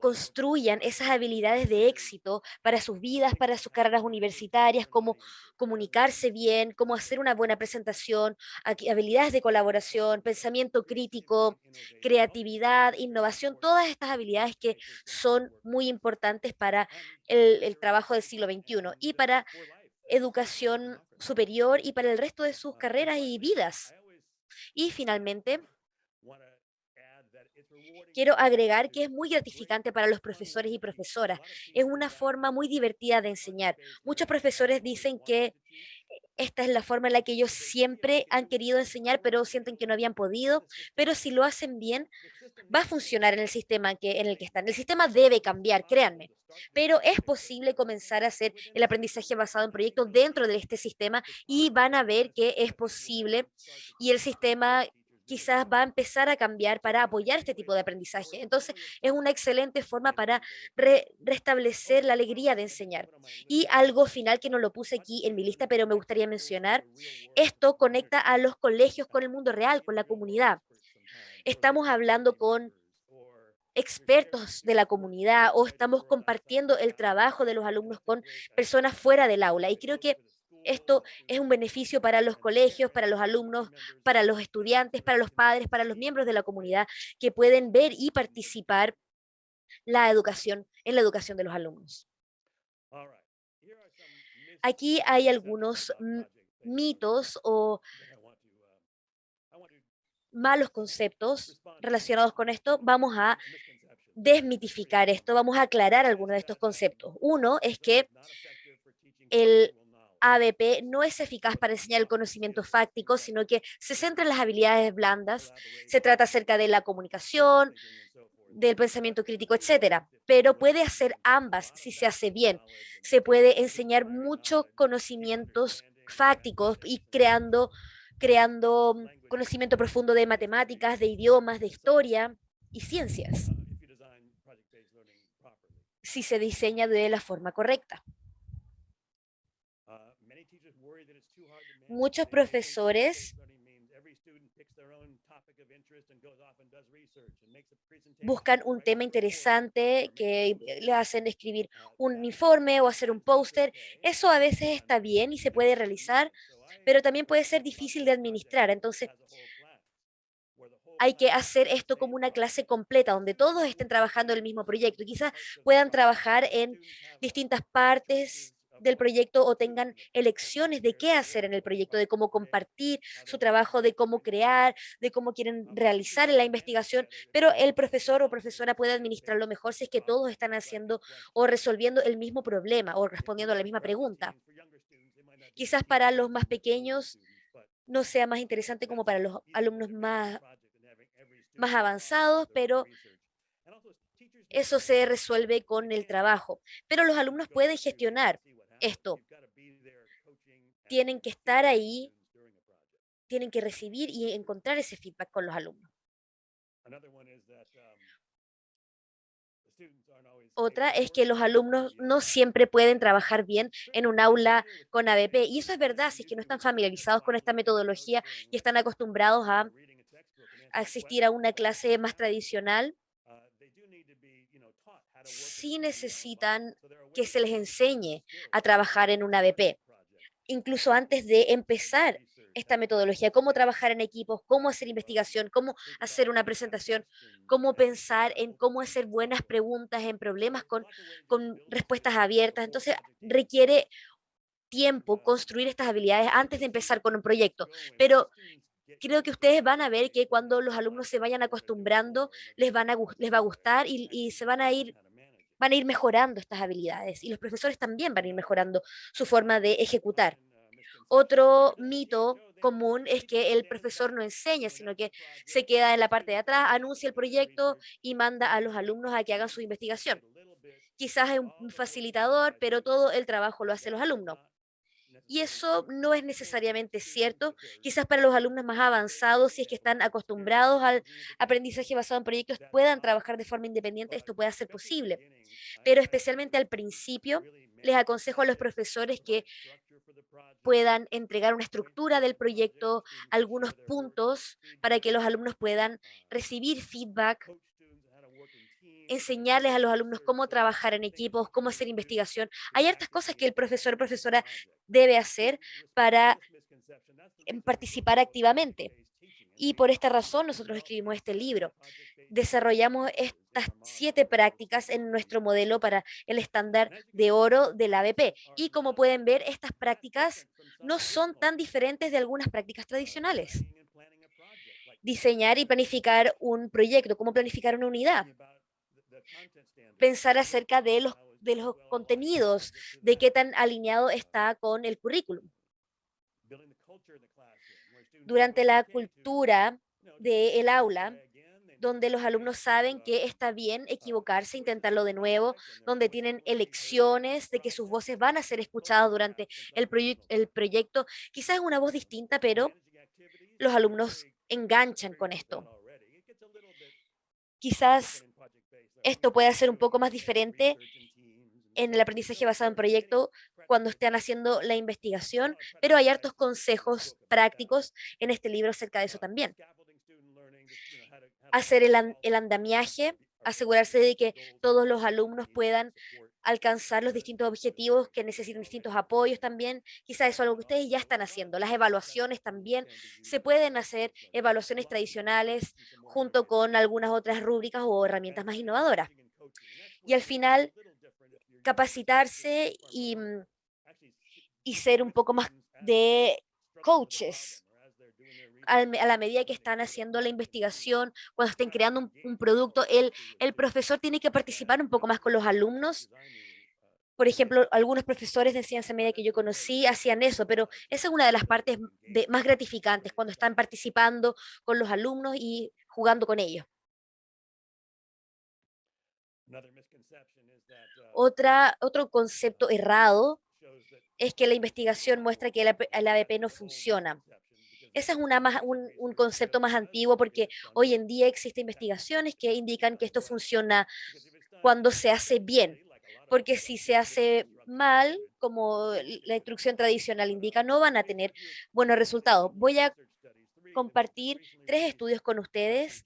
construyan esas habilidades de éxito para sus vidas, para sus carreras universitarias, como comunicarse bien, cómo hacer una buena presentación, habilidades de colaboración, pensamiento crítico, creatividad, innovación, todas estas habilidades que son muy importantes para el trabajo del siglo XXI y para educación superior y para el resto de sus carreras y vidas. Y finalmente, quiero agregar que es muy gratificante para los profesores y profesoras. Es una forma muy divertida de enseñar. Muchos profesores dicen que esta es la forma en la que ellos siempre han querido enseñar, pero sienten que no habían podido. Pero si lo hacen bien, va a funcionar en el sistema en el que están. El sistema debe cambiar, créanme. Pero es posible comenzar a hacer el aprendizaje basado en proyectos dentro de este sistema y van a ver que es posible y el sistema quizás va a empezar a cambiar para apoyar este tipo de aprendizaje. Entonces, es una excelente forma para restablecer la alegría de enseñar. Y algo final que no lo puse aquí en mi lista, pero me gustaría mencionar, esto conecta a los colegios con el mundo real, con la comunidad. Estamos hablando con expertos de la comunidad o estamos compartiendo el trabajo de los alumnos con personas fuera del aula. Y creo que esto es un beneficio para los colegios, para los alumnos, para los estudiantes, para los padres, para los miembros de la comunidad que pueden ver y participar en la educación de los alumnos. Aquí hay algunos mitos o malos conceptos relacionados con esto. Vamos a desmitificar esto, vamos a aclarar algunos de estos conceptos. Uno es que el ABP no es eficaz para enseñar el conocimiento fáctico, sino que se centra en las habilidades blandas. Se trata acerca de la comunicación, del pensamiento crítico, etcétera. Pero puede hacer ambas si se hace bien. Se puede enseñar muchos conocimientos fácticos y creando conocimiento profundo de matemáticas, de idiomas, de historia y ciencias, si se diseña de la forma correcta. Muchos profesores buscan un tema interesante que le hacen escribir un informe o hacer un póster. Eso a veces está bien y se puede realizar, pero también puede ser difícil de administrar. Entonces, hay que hacer esto como una clase completa, donde todos estén trabajando en el mismo proyecto. Y quizás puedan trabajar en distintas partes del proyecto o tengan elecciones de qué hacer en el proyecto, de cómo compartir su trabajo, de cómo crear, de cómo quieren realizar la investigación, pero el profesor o profesora puede administrarlo mejor si es que todos están haciendo o resolviendo el mismo problema o respondiendo a la misma pregunta. Quizás para los más pequeños no sea más interesante como para los alumnos más avanzados, pero eso se resuelve con el trabajo. Pero los alumnos pueden gestionar esto. Tienen que estar ahí, tienen que recibir y encontrar ese feedback con los alumnos. Otra es que los alumnos no siempre pueden trabajar bien en un aula con ABP. Y eso es verdad, si es que no están familiarizados con esta metodología y están acostumbrados a asistir a una clase más tradicional, sí necesitan que se les enseñe a trabajar en una ABP, incluso antes de empezar esta metodología, cómo trabajar en equipos, cómo hacer investigación, cómo hacer una presentación, cómo pensar en cómo hacer buenas preguntas en problemas con respuestas abiertas. Entonces, requiere tiempo construir estas habilidades antes de empezar con un proyecto, pero creo que ustedes van a ver que cuando los alumnos se vayan acostumbrando, les va a gustar y van a ir mejorando estas habilidades y los profesores también van a ir mejorando su forma de ejecutar. Otro mito común es que el profesor no enseña, sino que se queda en la parte de atrás, anuncia el proyecto y manda a los alumnos a que hagan su investigación. Quizás es un facilitador, pero todo el trabajo lo hacen los alumnos. Y eso no es necesariamente cierto. Quizás para los alumnos más avanzados, si es que están acostumbrados al aprendizaje basado en proyectos, puedan trabajar de forma independiente, esto pueda ser posible. Pero especialmente al principio, les aconsejo a los profesores que puedan entregar una estructura del proyecto, algunos puntos para que los alumnos puedan recibir feedback, enseñarles a los alumnos cómo trabajar en equipos, cómo hacer investigación. Hay hartas cosas que el profesor o profesora debe hacer para participar activamente. Y por esta razón nosotros escribimos este libro. Desarrollamos estas 7 prácticas en nuestro modelo para el estándar de oro del ABP. Y como pueden ver, estas prácticas no son tan diferentes de algunas prácticas tradicionales. Diseñar y planificar un proyecto, cómo planificar una unidad. Pensar acerca de los contenidos, de qué tan alineado está con el currículum. Durante la cultura del aula, donde los alumnos saben que está bien equivocarse, intentarlo de nuevo, donde tienen elecciones de que sus voces van a ser escuchadas durante el proyecto. Quizás es una voz distinta, pero los alumnos enganchan con esto. Quizás esto puede ser un poco más diferente en el aprendizaje basado en proyecto cuando estén haciendo la investigación, pero hay hartos consejos prácticos en este libro acerca de eso también. Hacer el andamiaje, asegurarse de que todos los alumnos puedan alcanzar los distintos objetivos que necesitan distintos apoyos también. Quizás eso es algo que ustedes ya están haciendo. Las evaluaciones también se pueden hacer, evaluaciones tradicionales junto con algunas otras rúbricas o herramientas más innovadoras. Y al final, capacitarse y ser un poco más de coaches a la medida que están haciendo la investigación, cuando estén creando un producto, el profesor tiene que participar un poco más con los alumnos. Por ejemplo, algunos profesores de enseñanza media que yo conocí hacían eso, pero esa es una de las partes más gratificantes, cuando están participando con los alumnos y jugando con ellos. Otro concepto errado es que la investigación muestra que el ABP no funciona. Ese es un concepto más antiguo, porque hoy en día existen investigaciones que indican que esto funciona cuando se hace bien, porque si se hace mal, como la instrucción tradicional indica, no van a tener buenos resultados. Voy a compartir 3 estudios con ustedes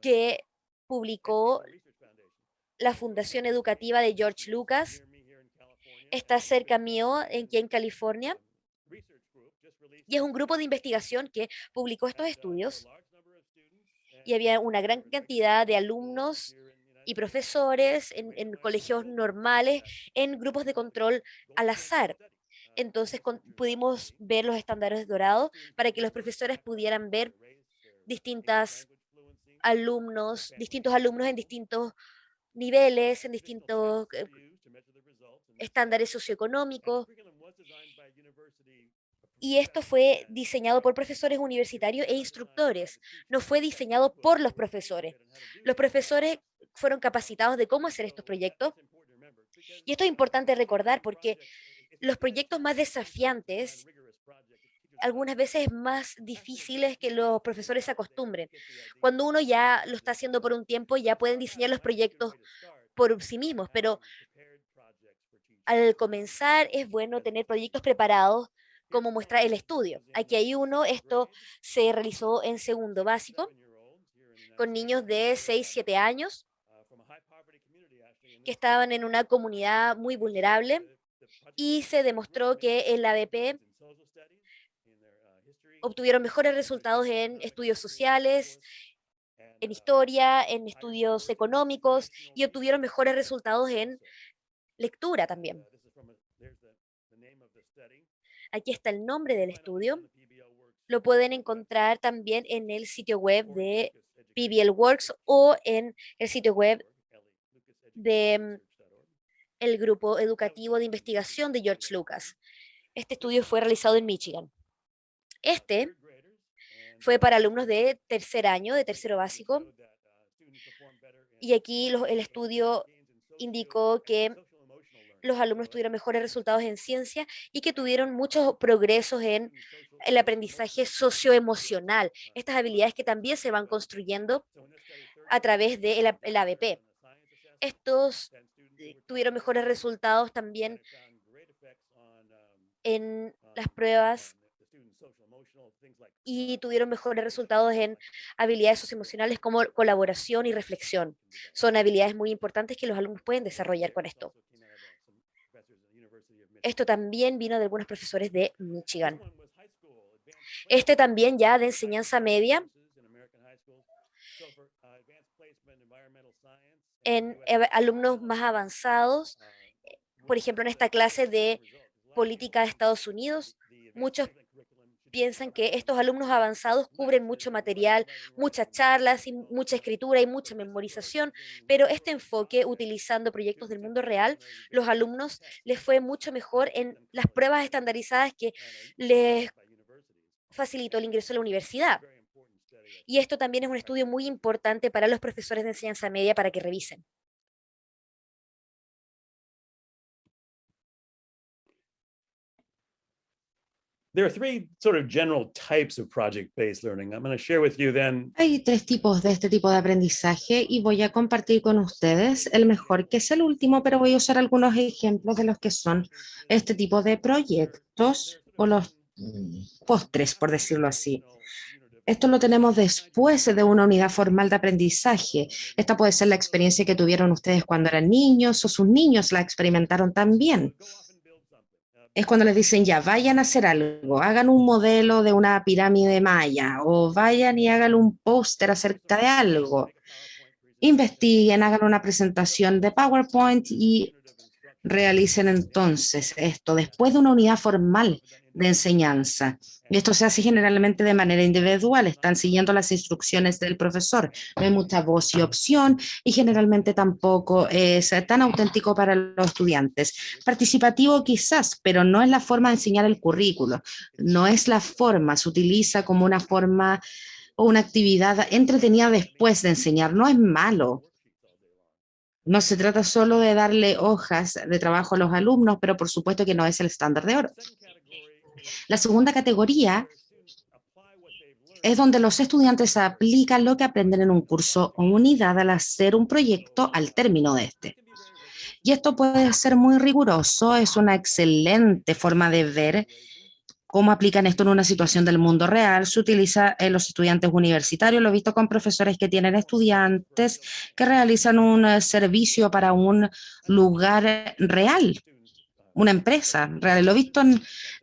que publicó la Fundación Educativa de George Lucas. Está cerca mío, aquí en California, y es un grupo de investigación que publicó estos estudios, y había una gran cantidad de alumnos y profesores en colegios normales, en grupos de control al azar. Entonces pudimos ver los estándares dorados para que los profesores pudieran ver distintos alumnos en distintos niveles, en distintos estándares socioeconómicos. Y esto fue diseñado por profesores universitarios e instructores, no fue diseñado por los profesores. Los profesores fueron capacitados de cómo hacer estos proyectos. Y esto es importante recordar, porque los proyectos más desafiantes algunas veces más difíciles que los profesores se acostumbren. Cuando uno ya lo está haciendo por un tiempo, ya pueden diseñar los proyectos por sí mismos, pero al comenzar es bueno tener proyectos preparados, como muestra el estudio. Aquí hay uno, esto se realizó en segundo básico, con niños de 6, 7 años, que estaban en una comunidad muy vulnerable, y se demostró que el ABP obtuvieron mejores resultados en estudios sociales, en historia, en estudios económicos, y obtuvieron mejores resultados en lectura también. Aquí está el nombre del estudio. Lo pueden encontrar también en el sitio web de PBL Works o en el sitio web de el grupo educativo de investigación de George Lucas. Este estudio fue realizado en Michigan. Este fue para alumnos de tercer año, de tercero básico, y aquí el estudio indicó que los alumnos tuvieron mejores resultados en ciencia y que tuvieron muchos progresos en el aprendizaje socioemocional, estas habilidades que también se van construyendo a través del el ABP. Estos tuvieron mejores resultados también en las pruebas y tuvieron mejores resultados en habilidades socioemocionales como colaboración y reflexión. Son habilidades muy importantes que los alumnos pueden desarrollar con esto. Esto también vino de algunos profesores de Michigan. Este también ya de enseñanza media, en alumnos más avanzados, por ejemplo, en esta clase de política de Estados Unidos, muchos piensan que estos alumnos avanzados cubren mucho material, muchas charlas, y mucha escritura y mucha memorización, pero este enfoque, utilizando proyectos del mundo real, los alumnos les fue mucho mejor en las pruebas estandarizadas que les facilitó el ingreso a la universidad. Y esto también es un estudio muy importante para los profesores de enseñanza media para que revisen. There are three sort of general types of project-based learning. I'm going to share with you then. Hay 3 tipos de este tipo de aprendizaje y voy a compartir con ustedes el mejor, que es el último, pero voy a usar algunos ejemplos de los que son este tipo de proyectos o los postres, por decirlo así. Esto lo tenemos después de una unidad formal de aprendizaje. Esta puede ser la experiencia que tuvieron ustedes cuando eran niños o sus niños la experimentaron también. Es cuando les dicen, ya, vayan a hacer algo, hagan un modelo de una pirámide maya o vayan y hagan un póster acerca de algo. investiguen, hagan una presentación de PowerPoint y realicen entonces esto después de una unidad formal de enseñanza. Y esto se hace generalmente de manera individual, están siguiendo las instrucciones del profesor. No hay mucha voz y opción y generalmente tampoco es tan auténtico para los estudiantes. Participativo quizás, pero no es la forma de enseñar el currículo. No es la forma, se utiliza como una forma o una actividad entretenida después de enseñar. No es malo. No se trata solo de darle hojas de trabajo a los alumnos, pero por supuesto que no es el estándar de oro. La segunda categoría es donde los estudiantes aplican lo que aprenden en un curso o unidad al hacer un proyecto al término de este. Y esto puede ser muy riguroso, es una excelente forma de ver cómo aplican esto en una situación del mundo real. Se utiliza en los estudiantes universitarios, lo he visto con profesores que tienen estudiantes que realizan un servicio para un lugar real, una empresa real. Lo he visto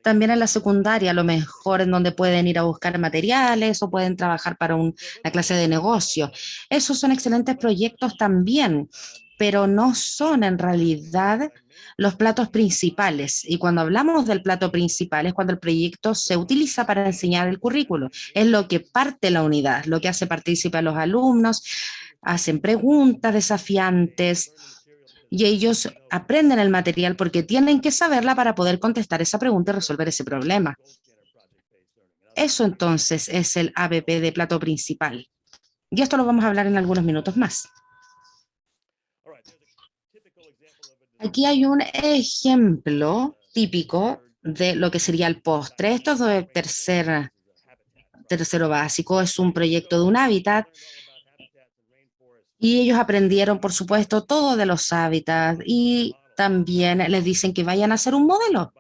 también en la secundaria, a lo mejor en donde pueden ir a buscar materiales o pueden trabajar para una clase de negocio. Esos son excelentes proyectos también, pero no son en realidad los platos principales. Y cuando hablamos del plato principal es cuando el proyecto se utiliza para enseñar el currículo. Es lo que parte la unidad, lo que hace partícipe a los alumnos, hacen preguntas desafiantes y ellos aprenden el material porque tienen que saberla para poder contestar esa pregunta y resolver ese problema. Eso entonces es el ABP de plato principal. Y esto lo vamos a hablar en algunos minutos más. Aquí hay un ejemplo típico de lo que sería el postre. Esto es de tercero básico, es un proyecto de un hábitat y ellos aprendieron, por supuesto, todo de los hábitats y también les dicen que vayan a hacer un modelo.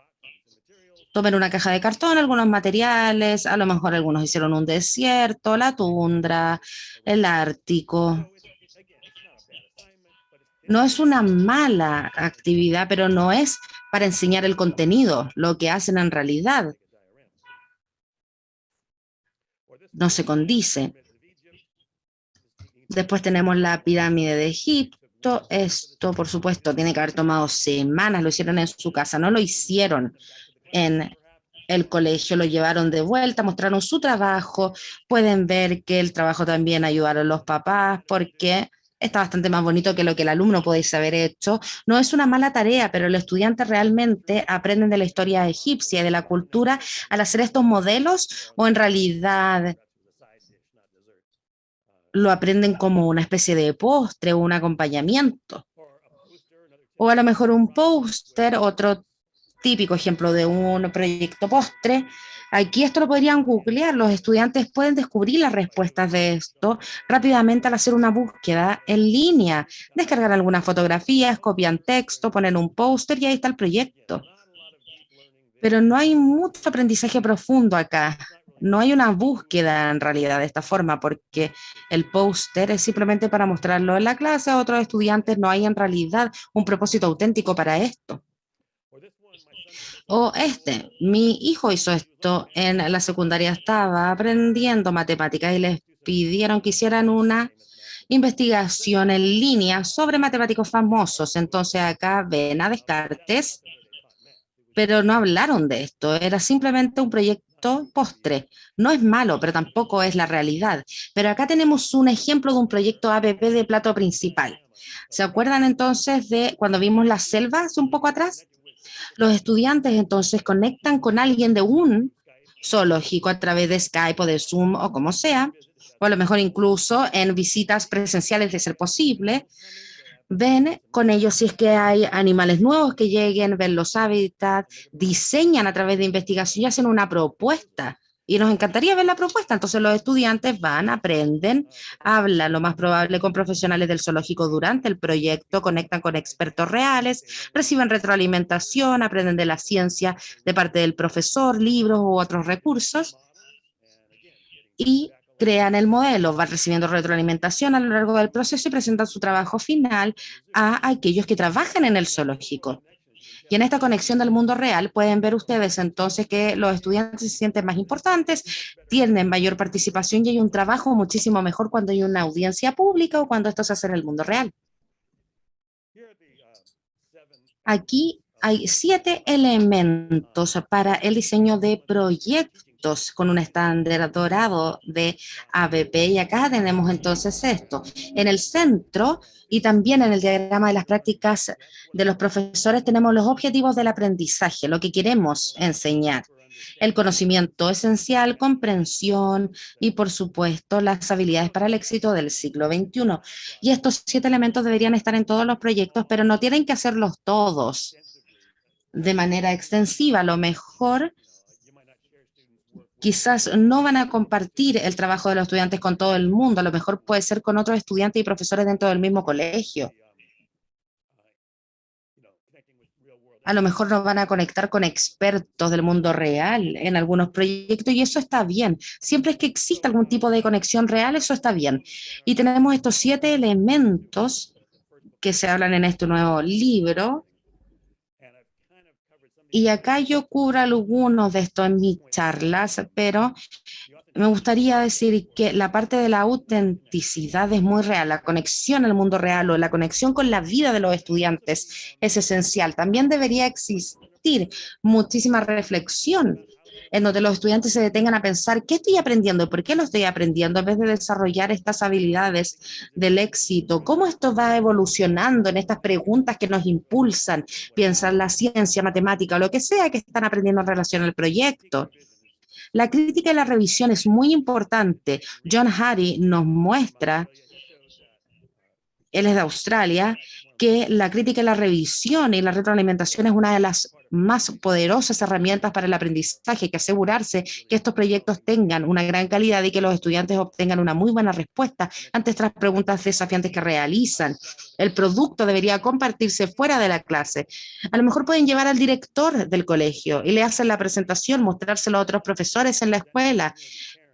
Tomen una caja de cartón, algunos materiales, a lo mejor algunos hicieron un desierto, la tundra, el Ártico. No es una mala actividad, pero no es para enseñar el contenido, lo que hacen en realidad. No se condice. Después tenemos la pirámide de Egipto. Esto, por supuesto, tiene que haber tomado semanas. Lo hicieron en su casa, no lo hicieron en el colegio, lo llevaron de vuelta, mostraron su trabajo. Pueden ver que el trabajo también ayudaron los papás porque está bastante más bonito que lo que el alumno puede haber hecho. No es una mala tarea, pero los estudiantes realmente aprenden de la historia egipcia y de la cultura al hacer estos modelos, o en realidad lo aprenden como una especie de postre o un acompañamiento. O a lo mejor un póster, otro típico ejemplo de un proyecto postre. Aquí esto lo podrían googlear, los estudiantes pueden descubrir las respuestas de esto rápidamente al hacer una búsqueda en línea, descargar algunas fotografías, copian texto, ponen un póster y ahí está el proyecto. Pero no hay mucho aprendizaje profundo acá, no hay una búsqueda en realidad de esta forma, porque el póster es simplemente para mostrarlo en la clase a otros estudiantes, no hay en realidad un propósito auténtico para esto. O mi hijo hizo esto en la secundaria, estaba aprendiendo matemáticas y les pidieron que hicieran una investigación en línea sobre matemáticos famosos. Entonces acá ven a Descartes, pero no hablaron de esto, era simplemente un proyecto postre. No es malo, pero tampoco es la realidad. Pero acá tenemos un ejemplo de un proyecto ABP de plato principal. ¿Se acuerdan entonces de cuando vimos las selvas un poco atrás? Los estudiantes entonces conectan con alguien de un zoológico a través de Skype o de Zoom o como sea, o a lo mejor incluso en visitas presenciales de ser posible. Ven con ellos si es que hay animales nuevos que lleguen, ven los hábitats, diseñan a través de investigación y hacen una propuesta. Y nos encantaría ver la propuesta. Entonces los estudiantes van, aprenden, hablan lo más probable con profesionales del zoológico durante el proyecto, conectan con expertos reales, reciben retroalimentación, aprenden de la ciencia de parte del profesor, libros u otros recursos y crean el modelo, van recibiendo retroalimentación a lo largo del proceso y presentan su trabajo final a aquellos que trabajan en el zoológico. Y en esta conexión del mundo real pueden ver ustedes entonces que los estudiantes se sienten más importantes, tienen mayor participación y hay un trabajo muchísimo mejor cuando hay una audiencia pública o cuando esto se hace en el mundo real. Aquí hay 7 elementos para el diseño de proyectos con un estándar dorado de ABP. Y acá tenemos entonces esto. En el centro y también en el diagrama de las prácticas de los profesores tenemos los objetivos del aprendizaje, lo que queremos enseñar. El conocimiento esencial, comprensión y, por supuesto, las habilidades para el éxito del siglo XXI. Y estos 7 elementos deberían estar en todos los proyectos, pero no tienen que hacerlos todos de manera extensiva. A lo mejor quizás no van a compartir el trabajo de los estudiantes con todo el mundo, a lo mejor puede ser con otros estudiantes y profesores dentro del mismo colegio. A lo mejor nos van a conectar con expertos del mundo real en algunos proyectos y eso está bien. Siempre es que exista algún tipo de conexión real, eso está bien. Y tenemos estos 7 elementos que se hablan en este nuevo libro. Y acá yo cubro algunos de estos en mis charlas, pero me gustaría decir que la parte de la autenticidad es muy real, la conexión al mundo real o la conexión con la vida de los estudiantes es esencial. También debería existir muchísima reflexión en donde los estudiantes se detengan a pensar qué estoy aprendiendo y por qué lo estoy aprendiendo, en vez de desarrollar estas habilidades del éxito. ¿Cómo esto va evolucionando en estas preguntas que nos impulsan? Piensan la ciencia, matemática o lo que sea que están aprendiendo en relación al proyecto. La crítica y la revisión es muy importante. John Hattie nos muestra, él es de Australia, que la crítica y la revisión y la retroalimentación es una de las más poderosas herramientas para el aprendizaje. Hay que asegurarse que estos proyectos tengan una gran calidad y que los estudiantes obtengan una muy buena respuesta ante estas preguntas desafiantes que realizan. El producto debería compartirse fuera de la clase. A lo mejor pueden llevar al director del colegio y le hacen la presentación, mostrárselo a otros profesores en la escuela,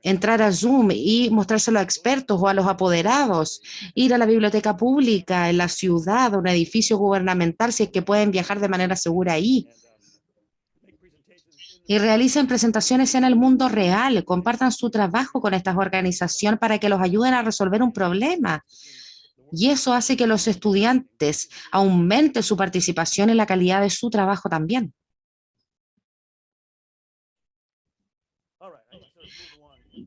entrar a Zoom y mostrárselo a expertos o a los apoderados, ir a la biblioteca pública en la ciudad, un edificio gubernamental, si es que pueden viajar de manera segura ahí. Y realicen presentaciones en el mundo real, compartan su trabajo con estas organizaciones para que los ayuden a resolver un problema. Y eso hace que los estudiantes aumenten su participación en la calidad de su trabajo también.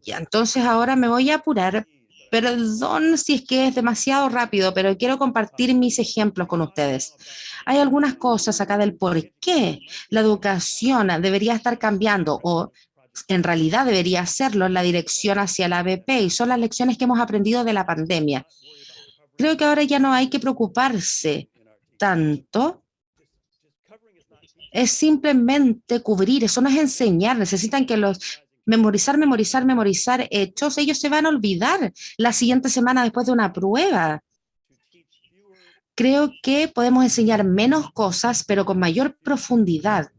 Y entonces ahora me voy a apurar. Perdón si es que es demasiado rápido, pero quiero compartir mis ejemplos con ustedes. Hay algunas cosas acá del por qué la educación debería estar cambiando o en realidad debería hacerlo en la dirección hacia la ABP y son las lecciones que hemos aprendido de la pandemia. Creo que ahora ya no hay que preocuparse tanto. Es simplemente cubrir, eso no es enseñar. Necesitan que los memorizar hechos, ellos se van a olvidar la siguiente semana después de una prueba. Creo que podemos enseñar menos cosas, pero con mayor profundidad.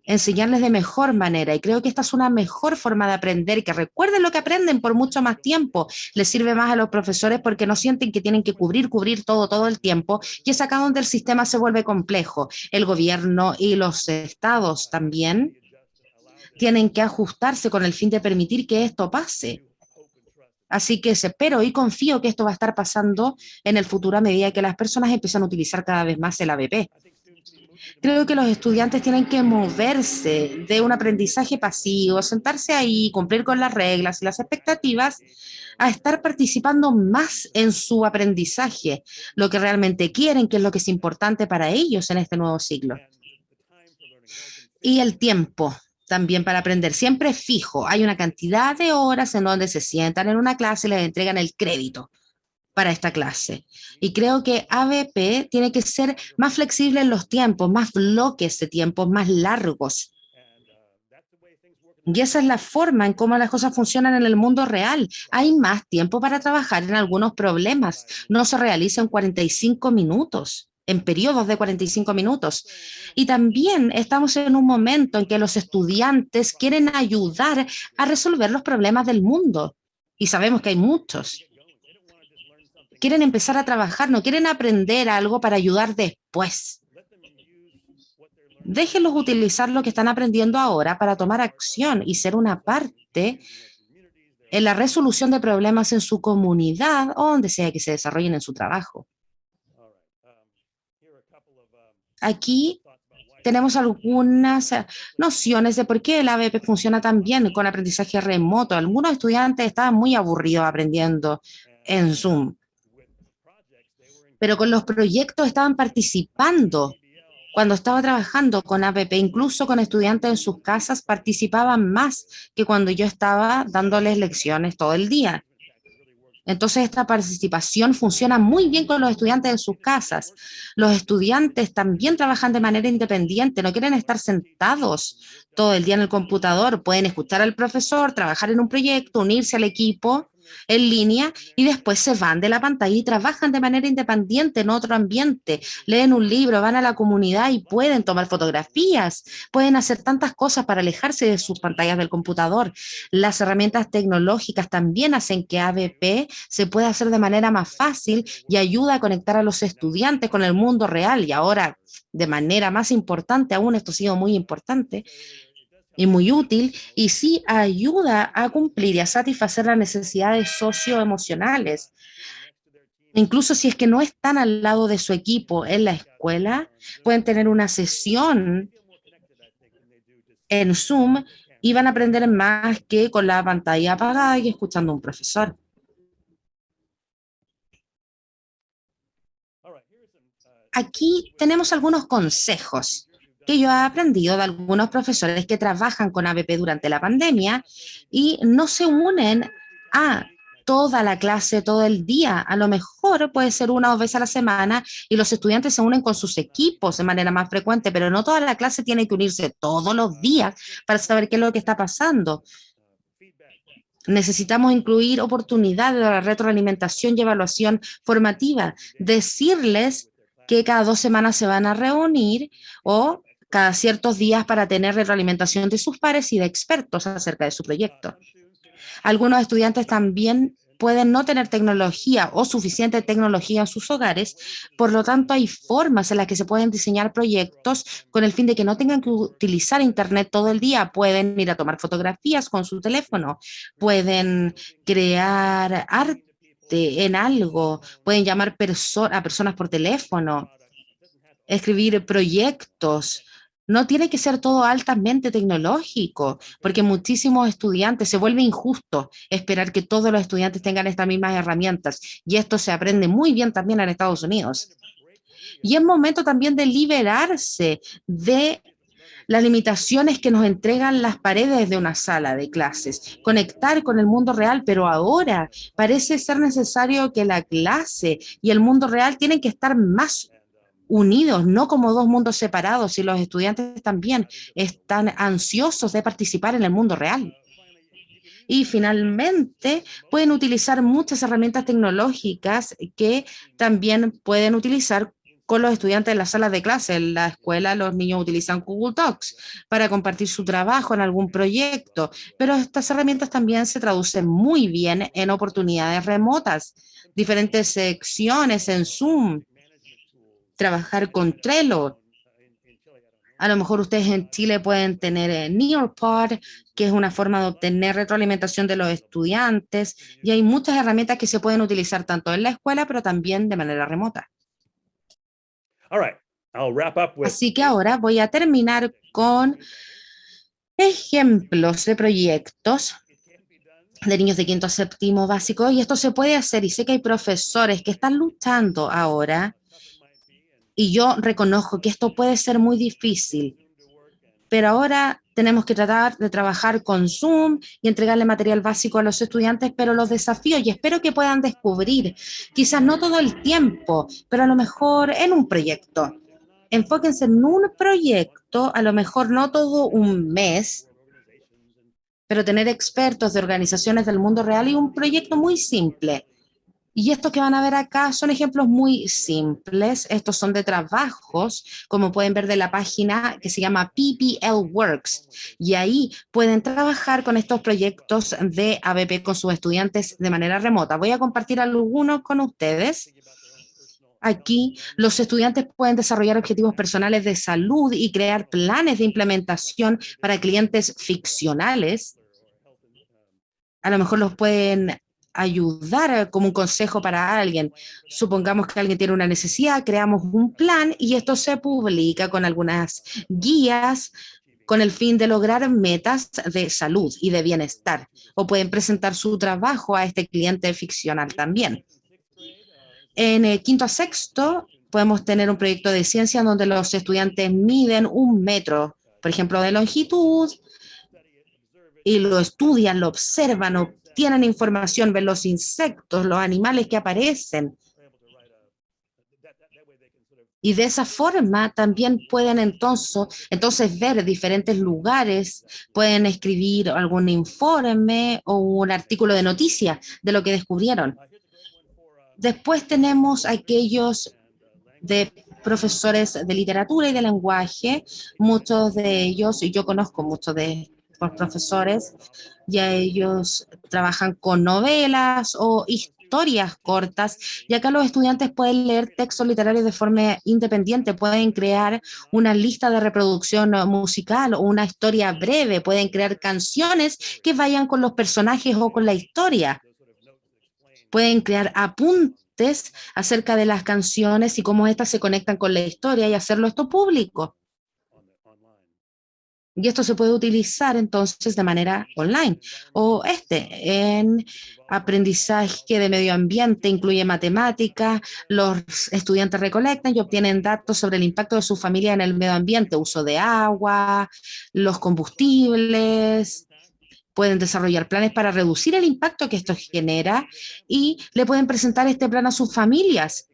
Enseñarles de mejor manera. Y creo que esta es una mejor forma de aprender, que recuerden lo que aprenden por mucho más tiempo. Les sirve más a los profesores porque no sienten que tienen que cubrir todo el tiempo. Y es acá donde el sistema se vuelve complejo. El gobierno y los estados también tienen que ajustarse con el fin de permitir que esto pase. Así que espero y confío que esto va a estar pasando en el futuro a medida que las personas empiezan a utilizar cada vez más el ABP. Creo que los estudiantes tienen que moverse de un aprendizaje pasivo, sentarse ahí, cumplir con las reglas y las expectativas, a estar participando más en su aprendizaje, lo que realmente quieren, que es lo que es importante para ellos en este nuevo siglo. Y el tiempo también para aprender, siempre es fijo. Hay una cantidad de horas en donde se sientan en una clase y les entregan el crédito para esta clase. Y creo que ABP tiene que ser más flexible en los tiempos, más bloques de tiempos más largos. Y esa es la forma en cómo las cosas funcionan en el mundo real. Hay más tiempo para trabajar en algunos problemas. No se realiza en 45 minutos, en periodos de 45 minutos. Y también estamos en un momento en que los estudiantes quieren ayudar a resolver los problemas del mundo. Y sabemos que hay muchos. Quieren empezar a trabajar, no quieren aprender algo para ayudar después. déjenlos utilizar lo que están aprendiendo ahora para tomar acción y ser una parte en la resolución de problemas en su comunidad o donde sea que se desarrollen en su trabajo. Aquí tenemos algunas nociones de por qué el ABP funciona tan bien con aprendizaje remoto. Algunos estudiantes estaban muy aburridos aprendiendo en Zoom, pero con los proyectos estaban participando. Cuando estaba trabajando con ABP, incluso con estudiantes en sus casas, participaban más que cuando yo estaba dándoles lecciones todo el día. Entonces, esta participación funciona muy bien con los estudiantes en sus casas. Los estudiantes también trabajan de manera independiente, no quieren estar sentados todo el día en el computador, pueden escuchar al profesor, trabajar en un proyecto, unirse al equipo en línea y después se van de la pantalla y trabajan de manera independiente en otro ambiente, leen un libro, van a la comunidad y pueden tomar fotografías, pueden hacer tantas cosas para alejarse de sus pantallas del computador. Las herramientas tecnológicas también hacen que ABP se pueda hacer de manera más fácil y ayuda a conectar a los estudiantes con el mundo real. Y ahora, de manera más importante aún, esto ha sido muy importante y muy útil, y sí ayuda a cumplir y a satisfacer las necesidades socioemocionales. Incluso si es que no están al lado de su equipo en la escuela, pueden tener una sesión en Zoom y van a aprender más que con la pantalla apagada y escuchando a un profesor. Aquí tenemos algunos consejos que yo he aprendido de algunos profesores que trabajan con ABP durante la pandemia y no se unen a toda la clase todo el día. A lo mejor puede ser 1 o 2 veces a la semana y los estudiantes se unen con sus equipos de manera más frecuente, pero no toda la clase tiene que unirse todos los días para saber qué es lo que está pasando. Necesitamos incluir oportunidades de retroalimentación y evaluación formativa, decirles que cada 2 semanas se van a reunir o cada ciertos días para tener retroalimentación de sus pares y de expertos acerca de su proyecto. Algunos estudiantes también pueden no tener tecnología o suficiente tecnología en sus hogares, por lo tanto hay formas en las que se pueden diseñar proyectos con el fin de que no tengan que utilizar Internet todo el día. Pueden ir a tomar fotografías con su teléfono, pueden crear arte en algo, pueden llamar a personas por teléfono, escribir proyectos. No tiene que ser todo altamente tecnológico, porque muchísimos estudiantes se vuelve injusto esperar que todos los estudiantes tengan estas mismas herramientas. Y esto se aprende muy bien también en Estados Unidos. Y es momento también de liberarse de las limitaciones que nos entregan las paredes de una sala de clases, conectar con el mundo real, pero ahora parece ser necesario que la clase y el mundo real tienen que estar más unidos, no como 2 mundos separados, y los estudiantes también están ansiosos de participar en el mundo real. Y finalmente, pueden utilizar muchas herramientas tecnológicas que también pueden utilizar con los estudiantes en las salas de clase. En la escuela los niños utilizan Google Docs para compartir su trabajo en algún proyecto, pero estas herramientas también se traducen muy bien en oportunidades remotas, diferentes secciones en Zoom, trabajar con Trello. A lo mejor ustedes en Chile pueden tener Nearpod, que es una forma de obtener retroalimentación de los estudiantes, y hay muchas herramientas que se pueden utilizar tanto en la escuela, pero también de manera remota. All right, I'll wrap up with... Así que ahora voy a terminar con ejemplos de proyectos de niños de 5º a 7º básico, y esto se puede hacer, y sé que hay profesores que están luchando ahora, y yo reconozco que esto puede ser muy difícil, pero ahora tenemos que tratar de trabajar con Zoom y entregarle material básico a los estudiantes, pero los desafíos, y espero que puedan descubrir, quizás no todo el tiempo, pero a lo mejor en un proyecto. Enfóquense en un proyecto, a lo mejor no todo un mes, pero tener expertos de organizaciones del mundo real y un proyecto muy simple. Y estos que van a ver acá son ejemplos muy simples. Estos son de trabajos, como pueden ver de la página que se llama PBL Works. Y ahí pueden trabajar con estos proyectos de ABP con sus estudiantes de manera remota. Voy a compartir algunos con ustedes. Aquí, los estudiantes pueden desarrollar objetivos personales de salud y crear planes de implementación para clientes ficcionales. A lo mejor los pueden ayudar como un consejo para alguien. Supongamos que alguien tiene una necesidad, creamos un plan y esto se publica con algunas guías con el fin de lograr metas de salud y de bienestar. O pueden presentar su trabajo a este cliente ficcional también. En el quinto a sexto podemos tener un proyecto de ciencia donde los estudiantes miden 1 metro, por ejemplo, de longitud, y lo estudian, lo observan, obtienen información, ven los insectos, los animales que aparecen. Y de esa forma también pueden entonces ver diferentes lugares, pueden escribir algún informe o un artículo de noticia de lo que descubrieron. Después tenemos aquellos de profesores de literatura y de lenguaje, muchos de ellos, y yo conozco muchos de los profesores, ya ellos trabajan con novelas o historias cortas, y acá los estudiantes pueden leer textos literarios de forma independiente, pueden crear una lista de reproducción musical o una historia breve, pueden crear canciones que vayan con los personajes o con la historia. Pueden crear apuntes acerca de las canciones y cómo éstas se conectan con la historia y hacerlo esto público. Y esto se puede utilizar entonces de manera online. O en aprendizaje de medio ambiente, incluye matemática, los estudiantes recolectan y obtienen datos sobre el impacto de su familia en el medio ambiente, uso de agua, los combustibles, pueden desarrollar planes para reducir el impacto que esto genera y le pueden presentar este plan a sus familias.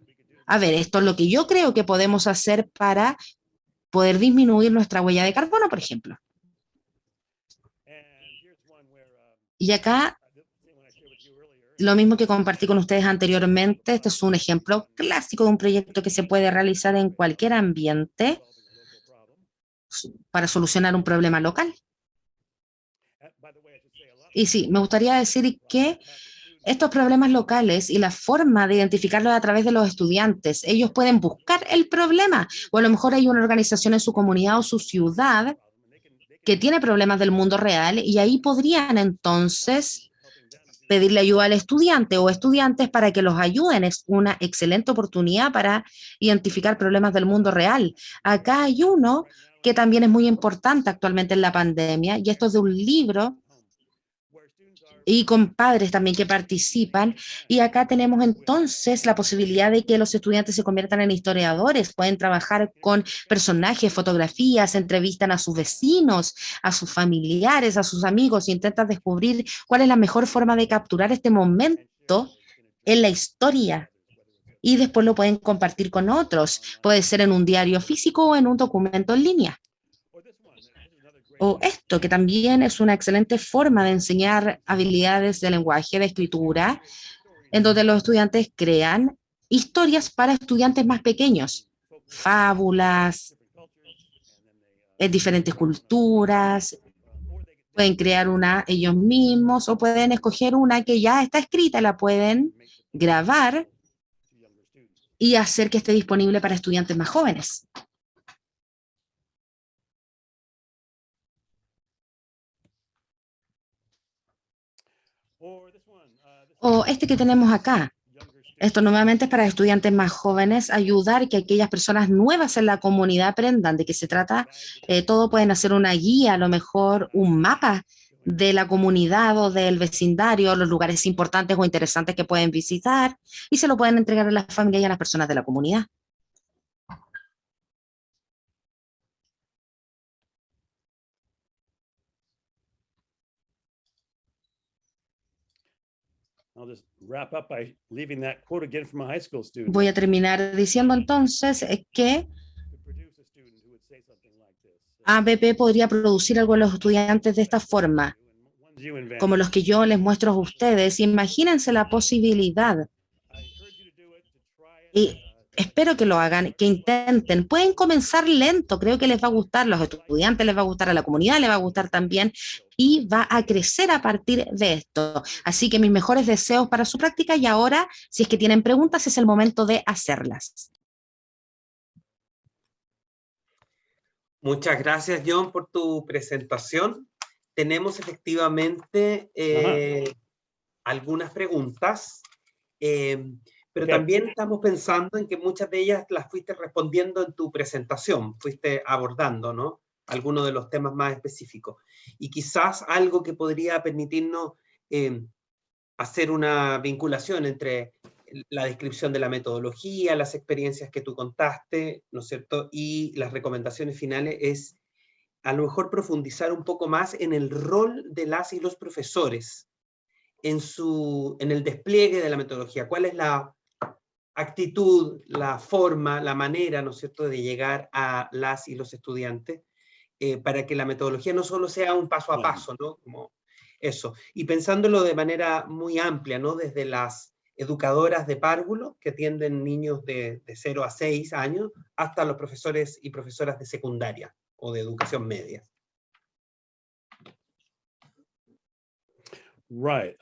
A ver, esto es lo que yo creo que podemos hacer para poder disminuir nuestra huella de carbono, por ejemplo. Y acá, lo mismo que compartí con ustedes anteriormente, este es un ejemplo clásico de un proyecto que se puede realizar en cualquier ambiente para solucionar un problema local. Y sí, me gustaría decir que estos problemas locales y la forma de identificarlos a través de los estudiantes, ellos pueden buscar el problema, o a lo mejor hay una organización en su comunidad o su ciudad que tiene problemas del mundo real y ahí podrían entonces pedirle ayuda al estudiante o estudiantes para que los ayuden. Es una excelente oportunidad para identificar problemas del mundo real. Acá hay uno que también es muy importante actualmente en la pandemia y esto es de un libro y con padres también que participan. Y acá tenemos entonces la posibilidad de que los estudiantes se conviertan en historiadores, pueden trabajar con personajes, fotografías, entrevistan a sus vecinos, a sus familiares, a sus amigos, y intentan descubrir cuál es la mejor forma de capturar este momento en la historia. Y después lo pueden compartir con otros. Puede ser en un diario físico o en un documento en línea. O esto, que también es una excelente forma de enseñar habilidades de lenguaje, de escritura, en donde los estudiantes crean historias para estudiantes más pequeños, fábulas, en diferentes culturas, pueden crear una ellos mismos o pueden escoger una que ya está escrita, la pueden grabar y hacer que esté disponible para estudiantes más jóvenes. O este que tenemos acá. Esto nuevamente es para estudiantes más jóvenes, ayudar que aquellas personas nuevas en la comunidad aprendan de qué se trata. Todo pueden hacer una guía, a lo mejor un mapa de la comunidad o del vecindario, los lugares importantes o interesantes que pueden visitar y se lo pueden entregar a las familias y a las personas de la comunidad. Voy a terminar diciendo entonces que ABP podría producir algo a los estudiantes de esta forma, como los que yo les muestro a ustedes. Imagínense la posibilidad. Y Espero que lo hagan, que intenten. Pueden comenzar lento, creo que les va a gustar, los estudiantes les va a gustar, a la comunidad les va a gustar también y va a crecer a partir de esto. Así que mis mejores deseos para su práctica y ahora, si es que tienen preguntas, es el momento de hacerlas. Muchas gracias, John, por tu presentación. Tenemos efectivamente algunas preguntas, pero también estamos pensando en que muchas de ellas las fuiste respondiendo en tu presentación, fuiste abordando, ¿no?, algunos de los temas más específicos. Y quizás algo que podría permitirnos hacer una vinculación entre la descripción de la metodología, las experiencias que tú contaste, ¿no es cierto?, y las recomendaciones finales es a lo mejor profundizar un poco más en el rol de las y los profesores en el despliegue de la metodología. ¿Cuál es la actitud, la forma, la manera, ¿no es cierto?, de llegar a las y los estudiantes para que la metodología no solo sea un paso a paso, ¿no?, como eso. Y pensándolo de manera muy amplia, ¿no?, desde las educadoras de párvulo, que atienden niños de 0 a 6 años, hasta los profesores y profesoras de secundaria o de educación media. Right.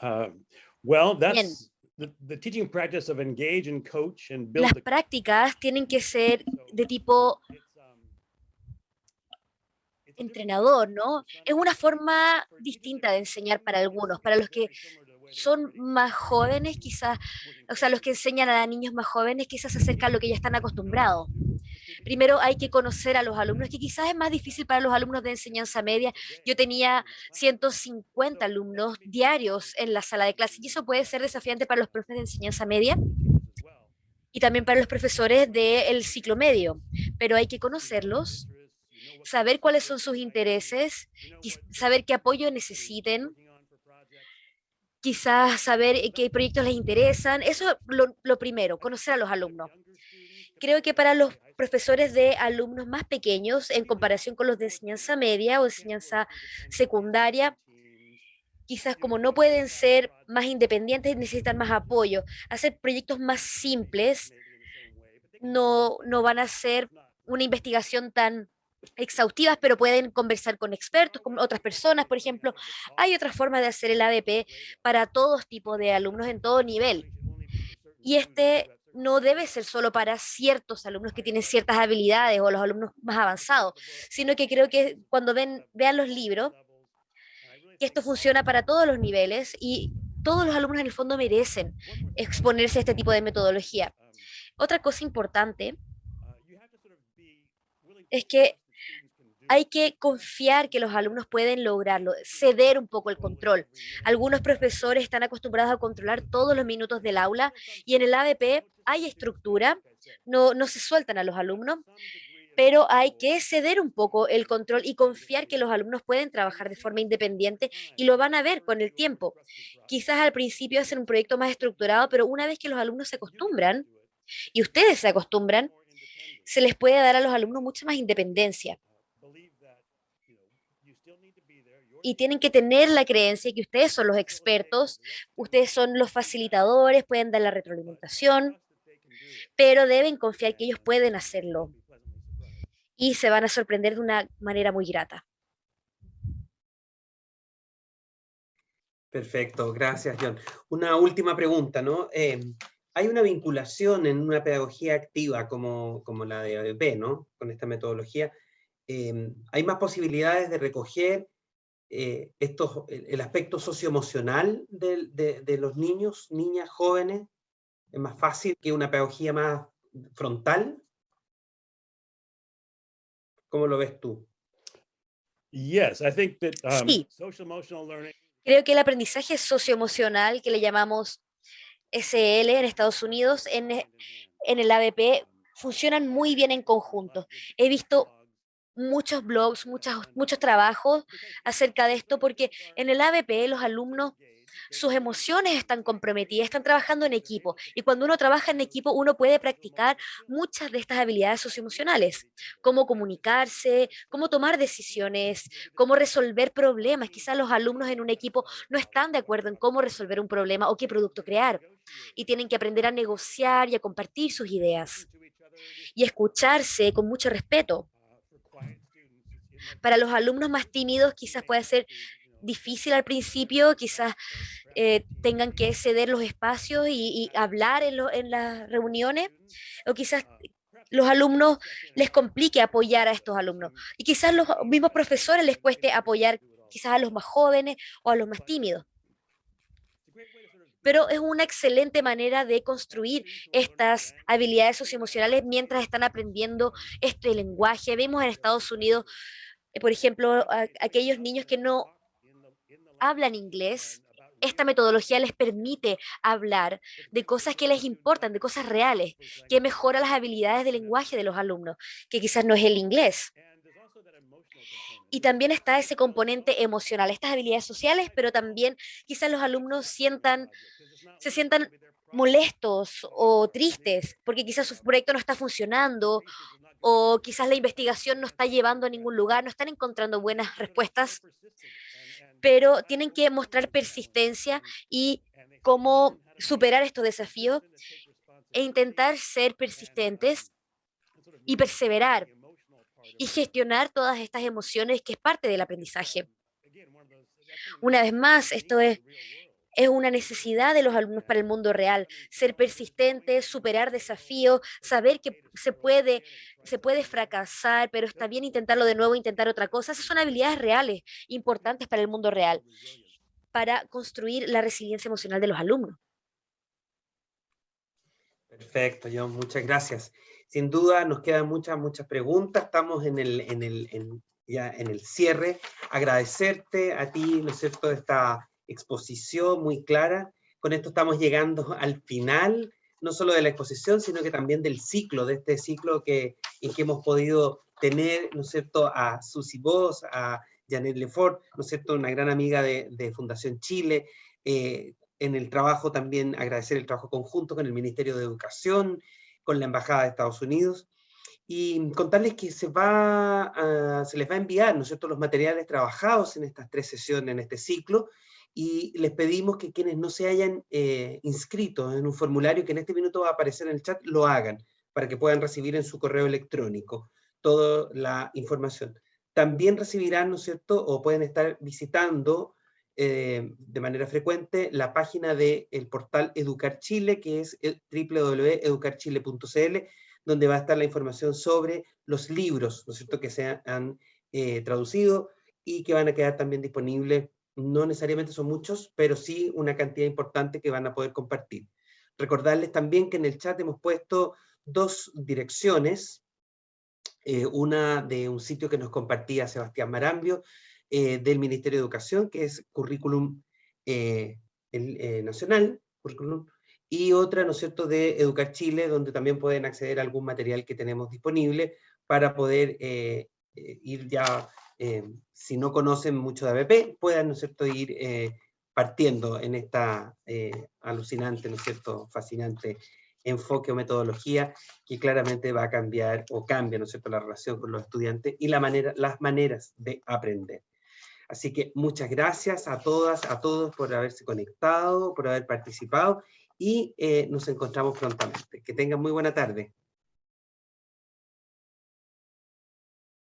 Well, that's the teaching practice of engage and coach and build. Las prácticas tienen que ser de tipo entrenador, ¿no? Es una forma distinta de enseñar para algunos, para los que son más jóvenes, quizás, o sea, los que enseñan a niños más jóvenes, quizás se acerca a lo que ya están acostumbrados. Primero hay que conocer a los alumnos, que quizás es más difícil para los alumnos de enseñanza media. Yo tenía 150 alumnos diarios en la sala de clase y eso puede ser desafiante para los profes de enseñanza media y también para los profesores del ciclo medio, pero hay que conocerlos, saber cuáles son sus intereses, saber qué apoyo necesiten, quizás saber qué proyectos les interesan. Eso es lo primero, conocer a los alumnos. Creo que para los profesores de alumnos más pequeños, en comparación con los de enseñanza media o enseñanza secundaria, quizás como no pueden ser más independientes, necesitan más apoyo. Hacer proyectos más simples no van a ser una investigación tan exhaustivas, pero pueden conversar con expertos, con otras personas, por ejemplo. Hay otras formas de hacer el ABP para todos tipos de alumnos en todo nivel. Y este no debe ser solo para ciertos alumnos que tienen ciertas habilidades o los alumnos más avanzados, sino que creo que cuando vean los libros, que esto funciona para todos los niveles y todos los alumnos en el fondo merecen exponerse a este tipo de metodología. Otra cosa importante es que hay que confiar que los alumnos pueden lograrlo, ceder un poco el control. Algunos profesores están acostumbrados a controlar todos los minutos del aula y en el ABP hay estructura, no se sueltan a los alumnos, pero hay que ceder un poco el control y confiar que los alumnos pueden trabajar de forma independiente y lo van a ver con el tiempo. Quizás al principio hacen un proyecto más estructurado, pero una vez que los alumnos se acostumbran y ustedes se acostumbran, se les puede dar a los alumnos mucha más independencia. Y tienen que tener la creencia de que ustedes son los expertos, ustedes son los facilitadores, pueden dar la retroalimentación, pero deben confiar que ellos pueden hacerlo y se van a sorprender de una manera muy grata. Perfecto, gracias, John. Una última pregunta, ¿no? Hay una vinculación en una pedagogía activa como la de ABP, ¿no?, con esta metodología. Hay más posibilidades de recoger el aspecto socioemocional de los niños, niñas, jóvenes. Es más fácil que una pedagogía más frontal. ¿Cómo lo ves tú? Yes, I think that Sí. social emotional learning. Creo que el aprendizaje socioemocional, que le llamamos SL en Estados Unidos, en el ABP, funcionan muy bien en conjunto. He visto muchos blogs, muchos trabajos acerca de esto, porque en el ABP los alumnos, sus emociones están comprometidas, están trabajando en equipo. Y cuando uno trabaja en equipo, uno puede practicar muchas de estas habilidades socioemocionales, cómo comunicarse, cómo tomar decisiones, cómo resolver problemas. Quizás los alumnos en un equipo no están de acuerdo en cómo resolver un problema o qué producto crear, y tienen que aprender a negociar y a compartir sus ideas. y escucharse con mucho respeto. Para los alumnos más tímidos quizás puede ser difícil al principio, quizás tengan que ceder los espacios y hablar en las reuniones, o quizás los alumnos les complique apoyar a estos alumnos, y quizás los mismos profesores les cueste apoyar quizás a los más jóvenes o a los más tímidos. Pero es una excelente manera de construir estas habilidades socioemocionales mientras están aprendiendo este lenguaje. Vemos en Estados Unidos, por ejemplo, aquellos niños que no hablan inglés. Esta metodología les permite hablar de cosas que les importan, de cosas reales, que mejora las habilidades de lenguaje de los alumnos, que quizás no es el inglés. Y también está ese componente emocional, estas habilidades sociales, pero también quizás los alumnos se sientan molestos o tristes porque quizás su proyecto no está funcionando, o quizás la investigación no está llevando a ningún lugar, no están encontrando buenas respuestas, pero tienen que mostrar persistencia y cómo superar estos desafíos e intentar ser persistentes y perseverar y gestionar todas estas emociones, que es parte del aprendizaje. Una vez más, esto es una necesidad de los alumnos para el mundo real: ser persistentes, superar desafíos, saber que se puede fracasar, pero está bien intentarlo de nuevo, intentar otra cosa. Esas son habilidades reales, importantes para el mundo real, para construir la resiliencia emocional de los alumnos. Perfecto, John, muchas gracias. Sin duda nos quedan muchas preguntas, estamos ya en el cierre. Agradecerte a ti, ¿no es cierto?, esta exposición muy clara. Con esto estamos llegando al final, no solo de la exposición, sino que también del ciclo, de este ciclo en que hemos podido tener, ¿no es cierto?, a Susie Voss, a Janet Lefort, ¿no es cierto?, una gran amiga de Fundación Chile. En el trabajo también agradecer el trabajo conjunto con el Ministerio de Educación, con la Embajada de Estados Unidos, y contarles que se les va a enviar, ¿no es cierto?, los materiales trabajados en estas 3 sesiones, en este ciclo, y les pedimos que quienes no se hayan inscrito en un formulario que en este minuto va a aparecer en el chat, lo hagan, para que puedan recibir en su correo electrónico toda la información. También recibirán, ¿no es cierto?, o pueden estar visitando de manera frecuente la página del portal Educar Chile, que es www.educarchile.cl, donde va a estar la información sobre los libros, ¿no es cierto?, que se han traducido y que van a quedar también disponibles. No necesariamente son muchos, pero sí una cantidad importante que van a poder compartir. Recordarles también que en el chat hemos puesto 2 direcciones, una de un sitio que nos compartía Sebastián Marambio, del Ministerio de Educación, que es Currículum Nacional, Currículum, y otra, ¿no es cierto?, de Educar Chile, donde también pueden acceder a algún material que tenemos disponible para poder ir ya, si no conocen mucho de ABP, puedan, ¿no es cierto?, ir partiendo en esta alucinante, ¿no es cierto?, fascinante enfoque o metodología que claramente va a cambiar o cambia, ¿no es cierto?, la relación con los estudiantes y las maneras de aprender. Así que muchas gracias a todas, a todos por haberse conectado, por haber participado, y nos encontramos prontamente. Que tengan muy buena tarde.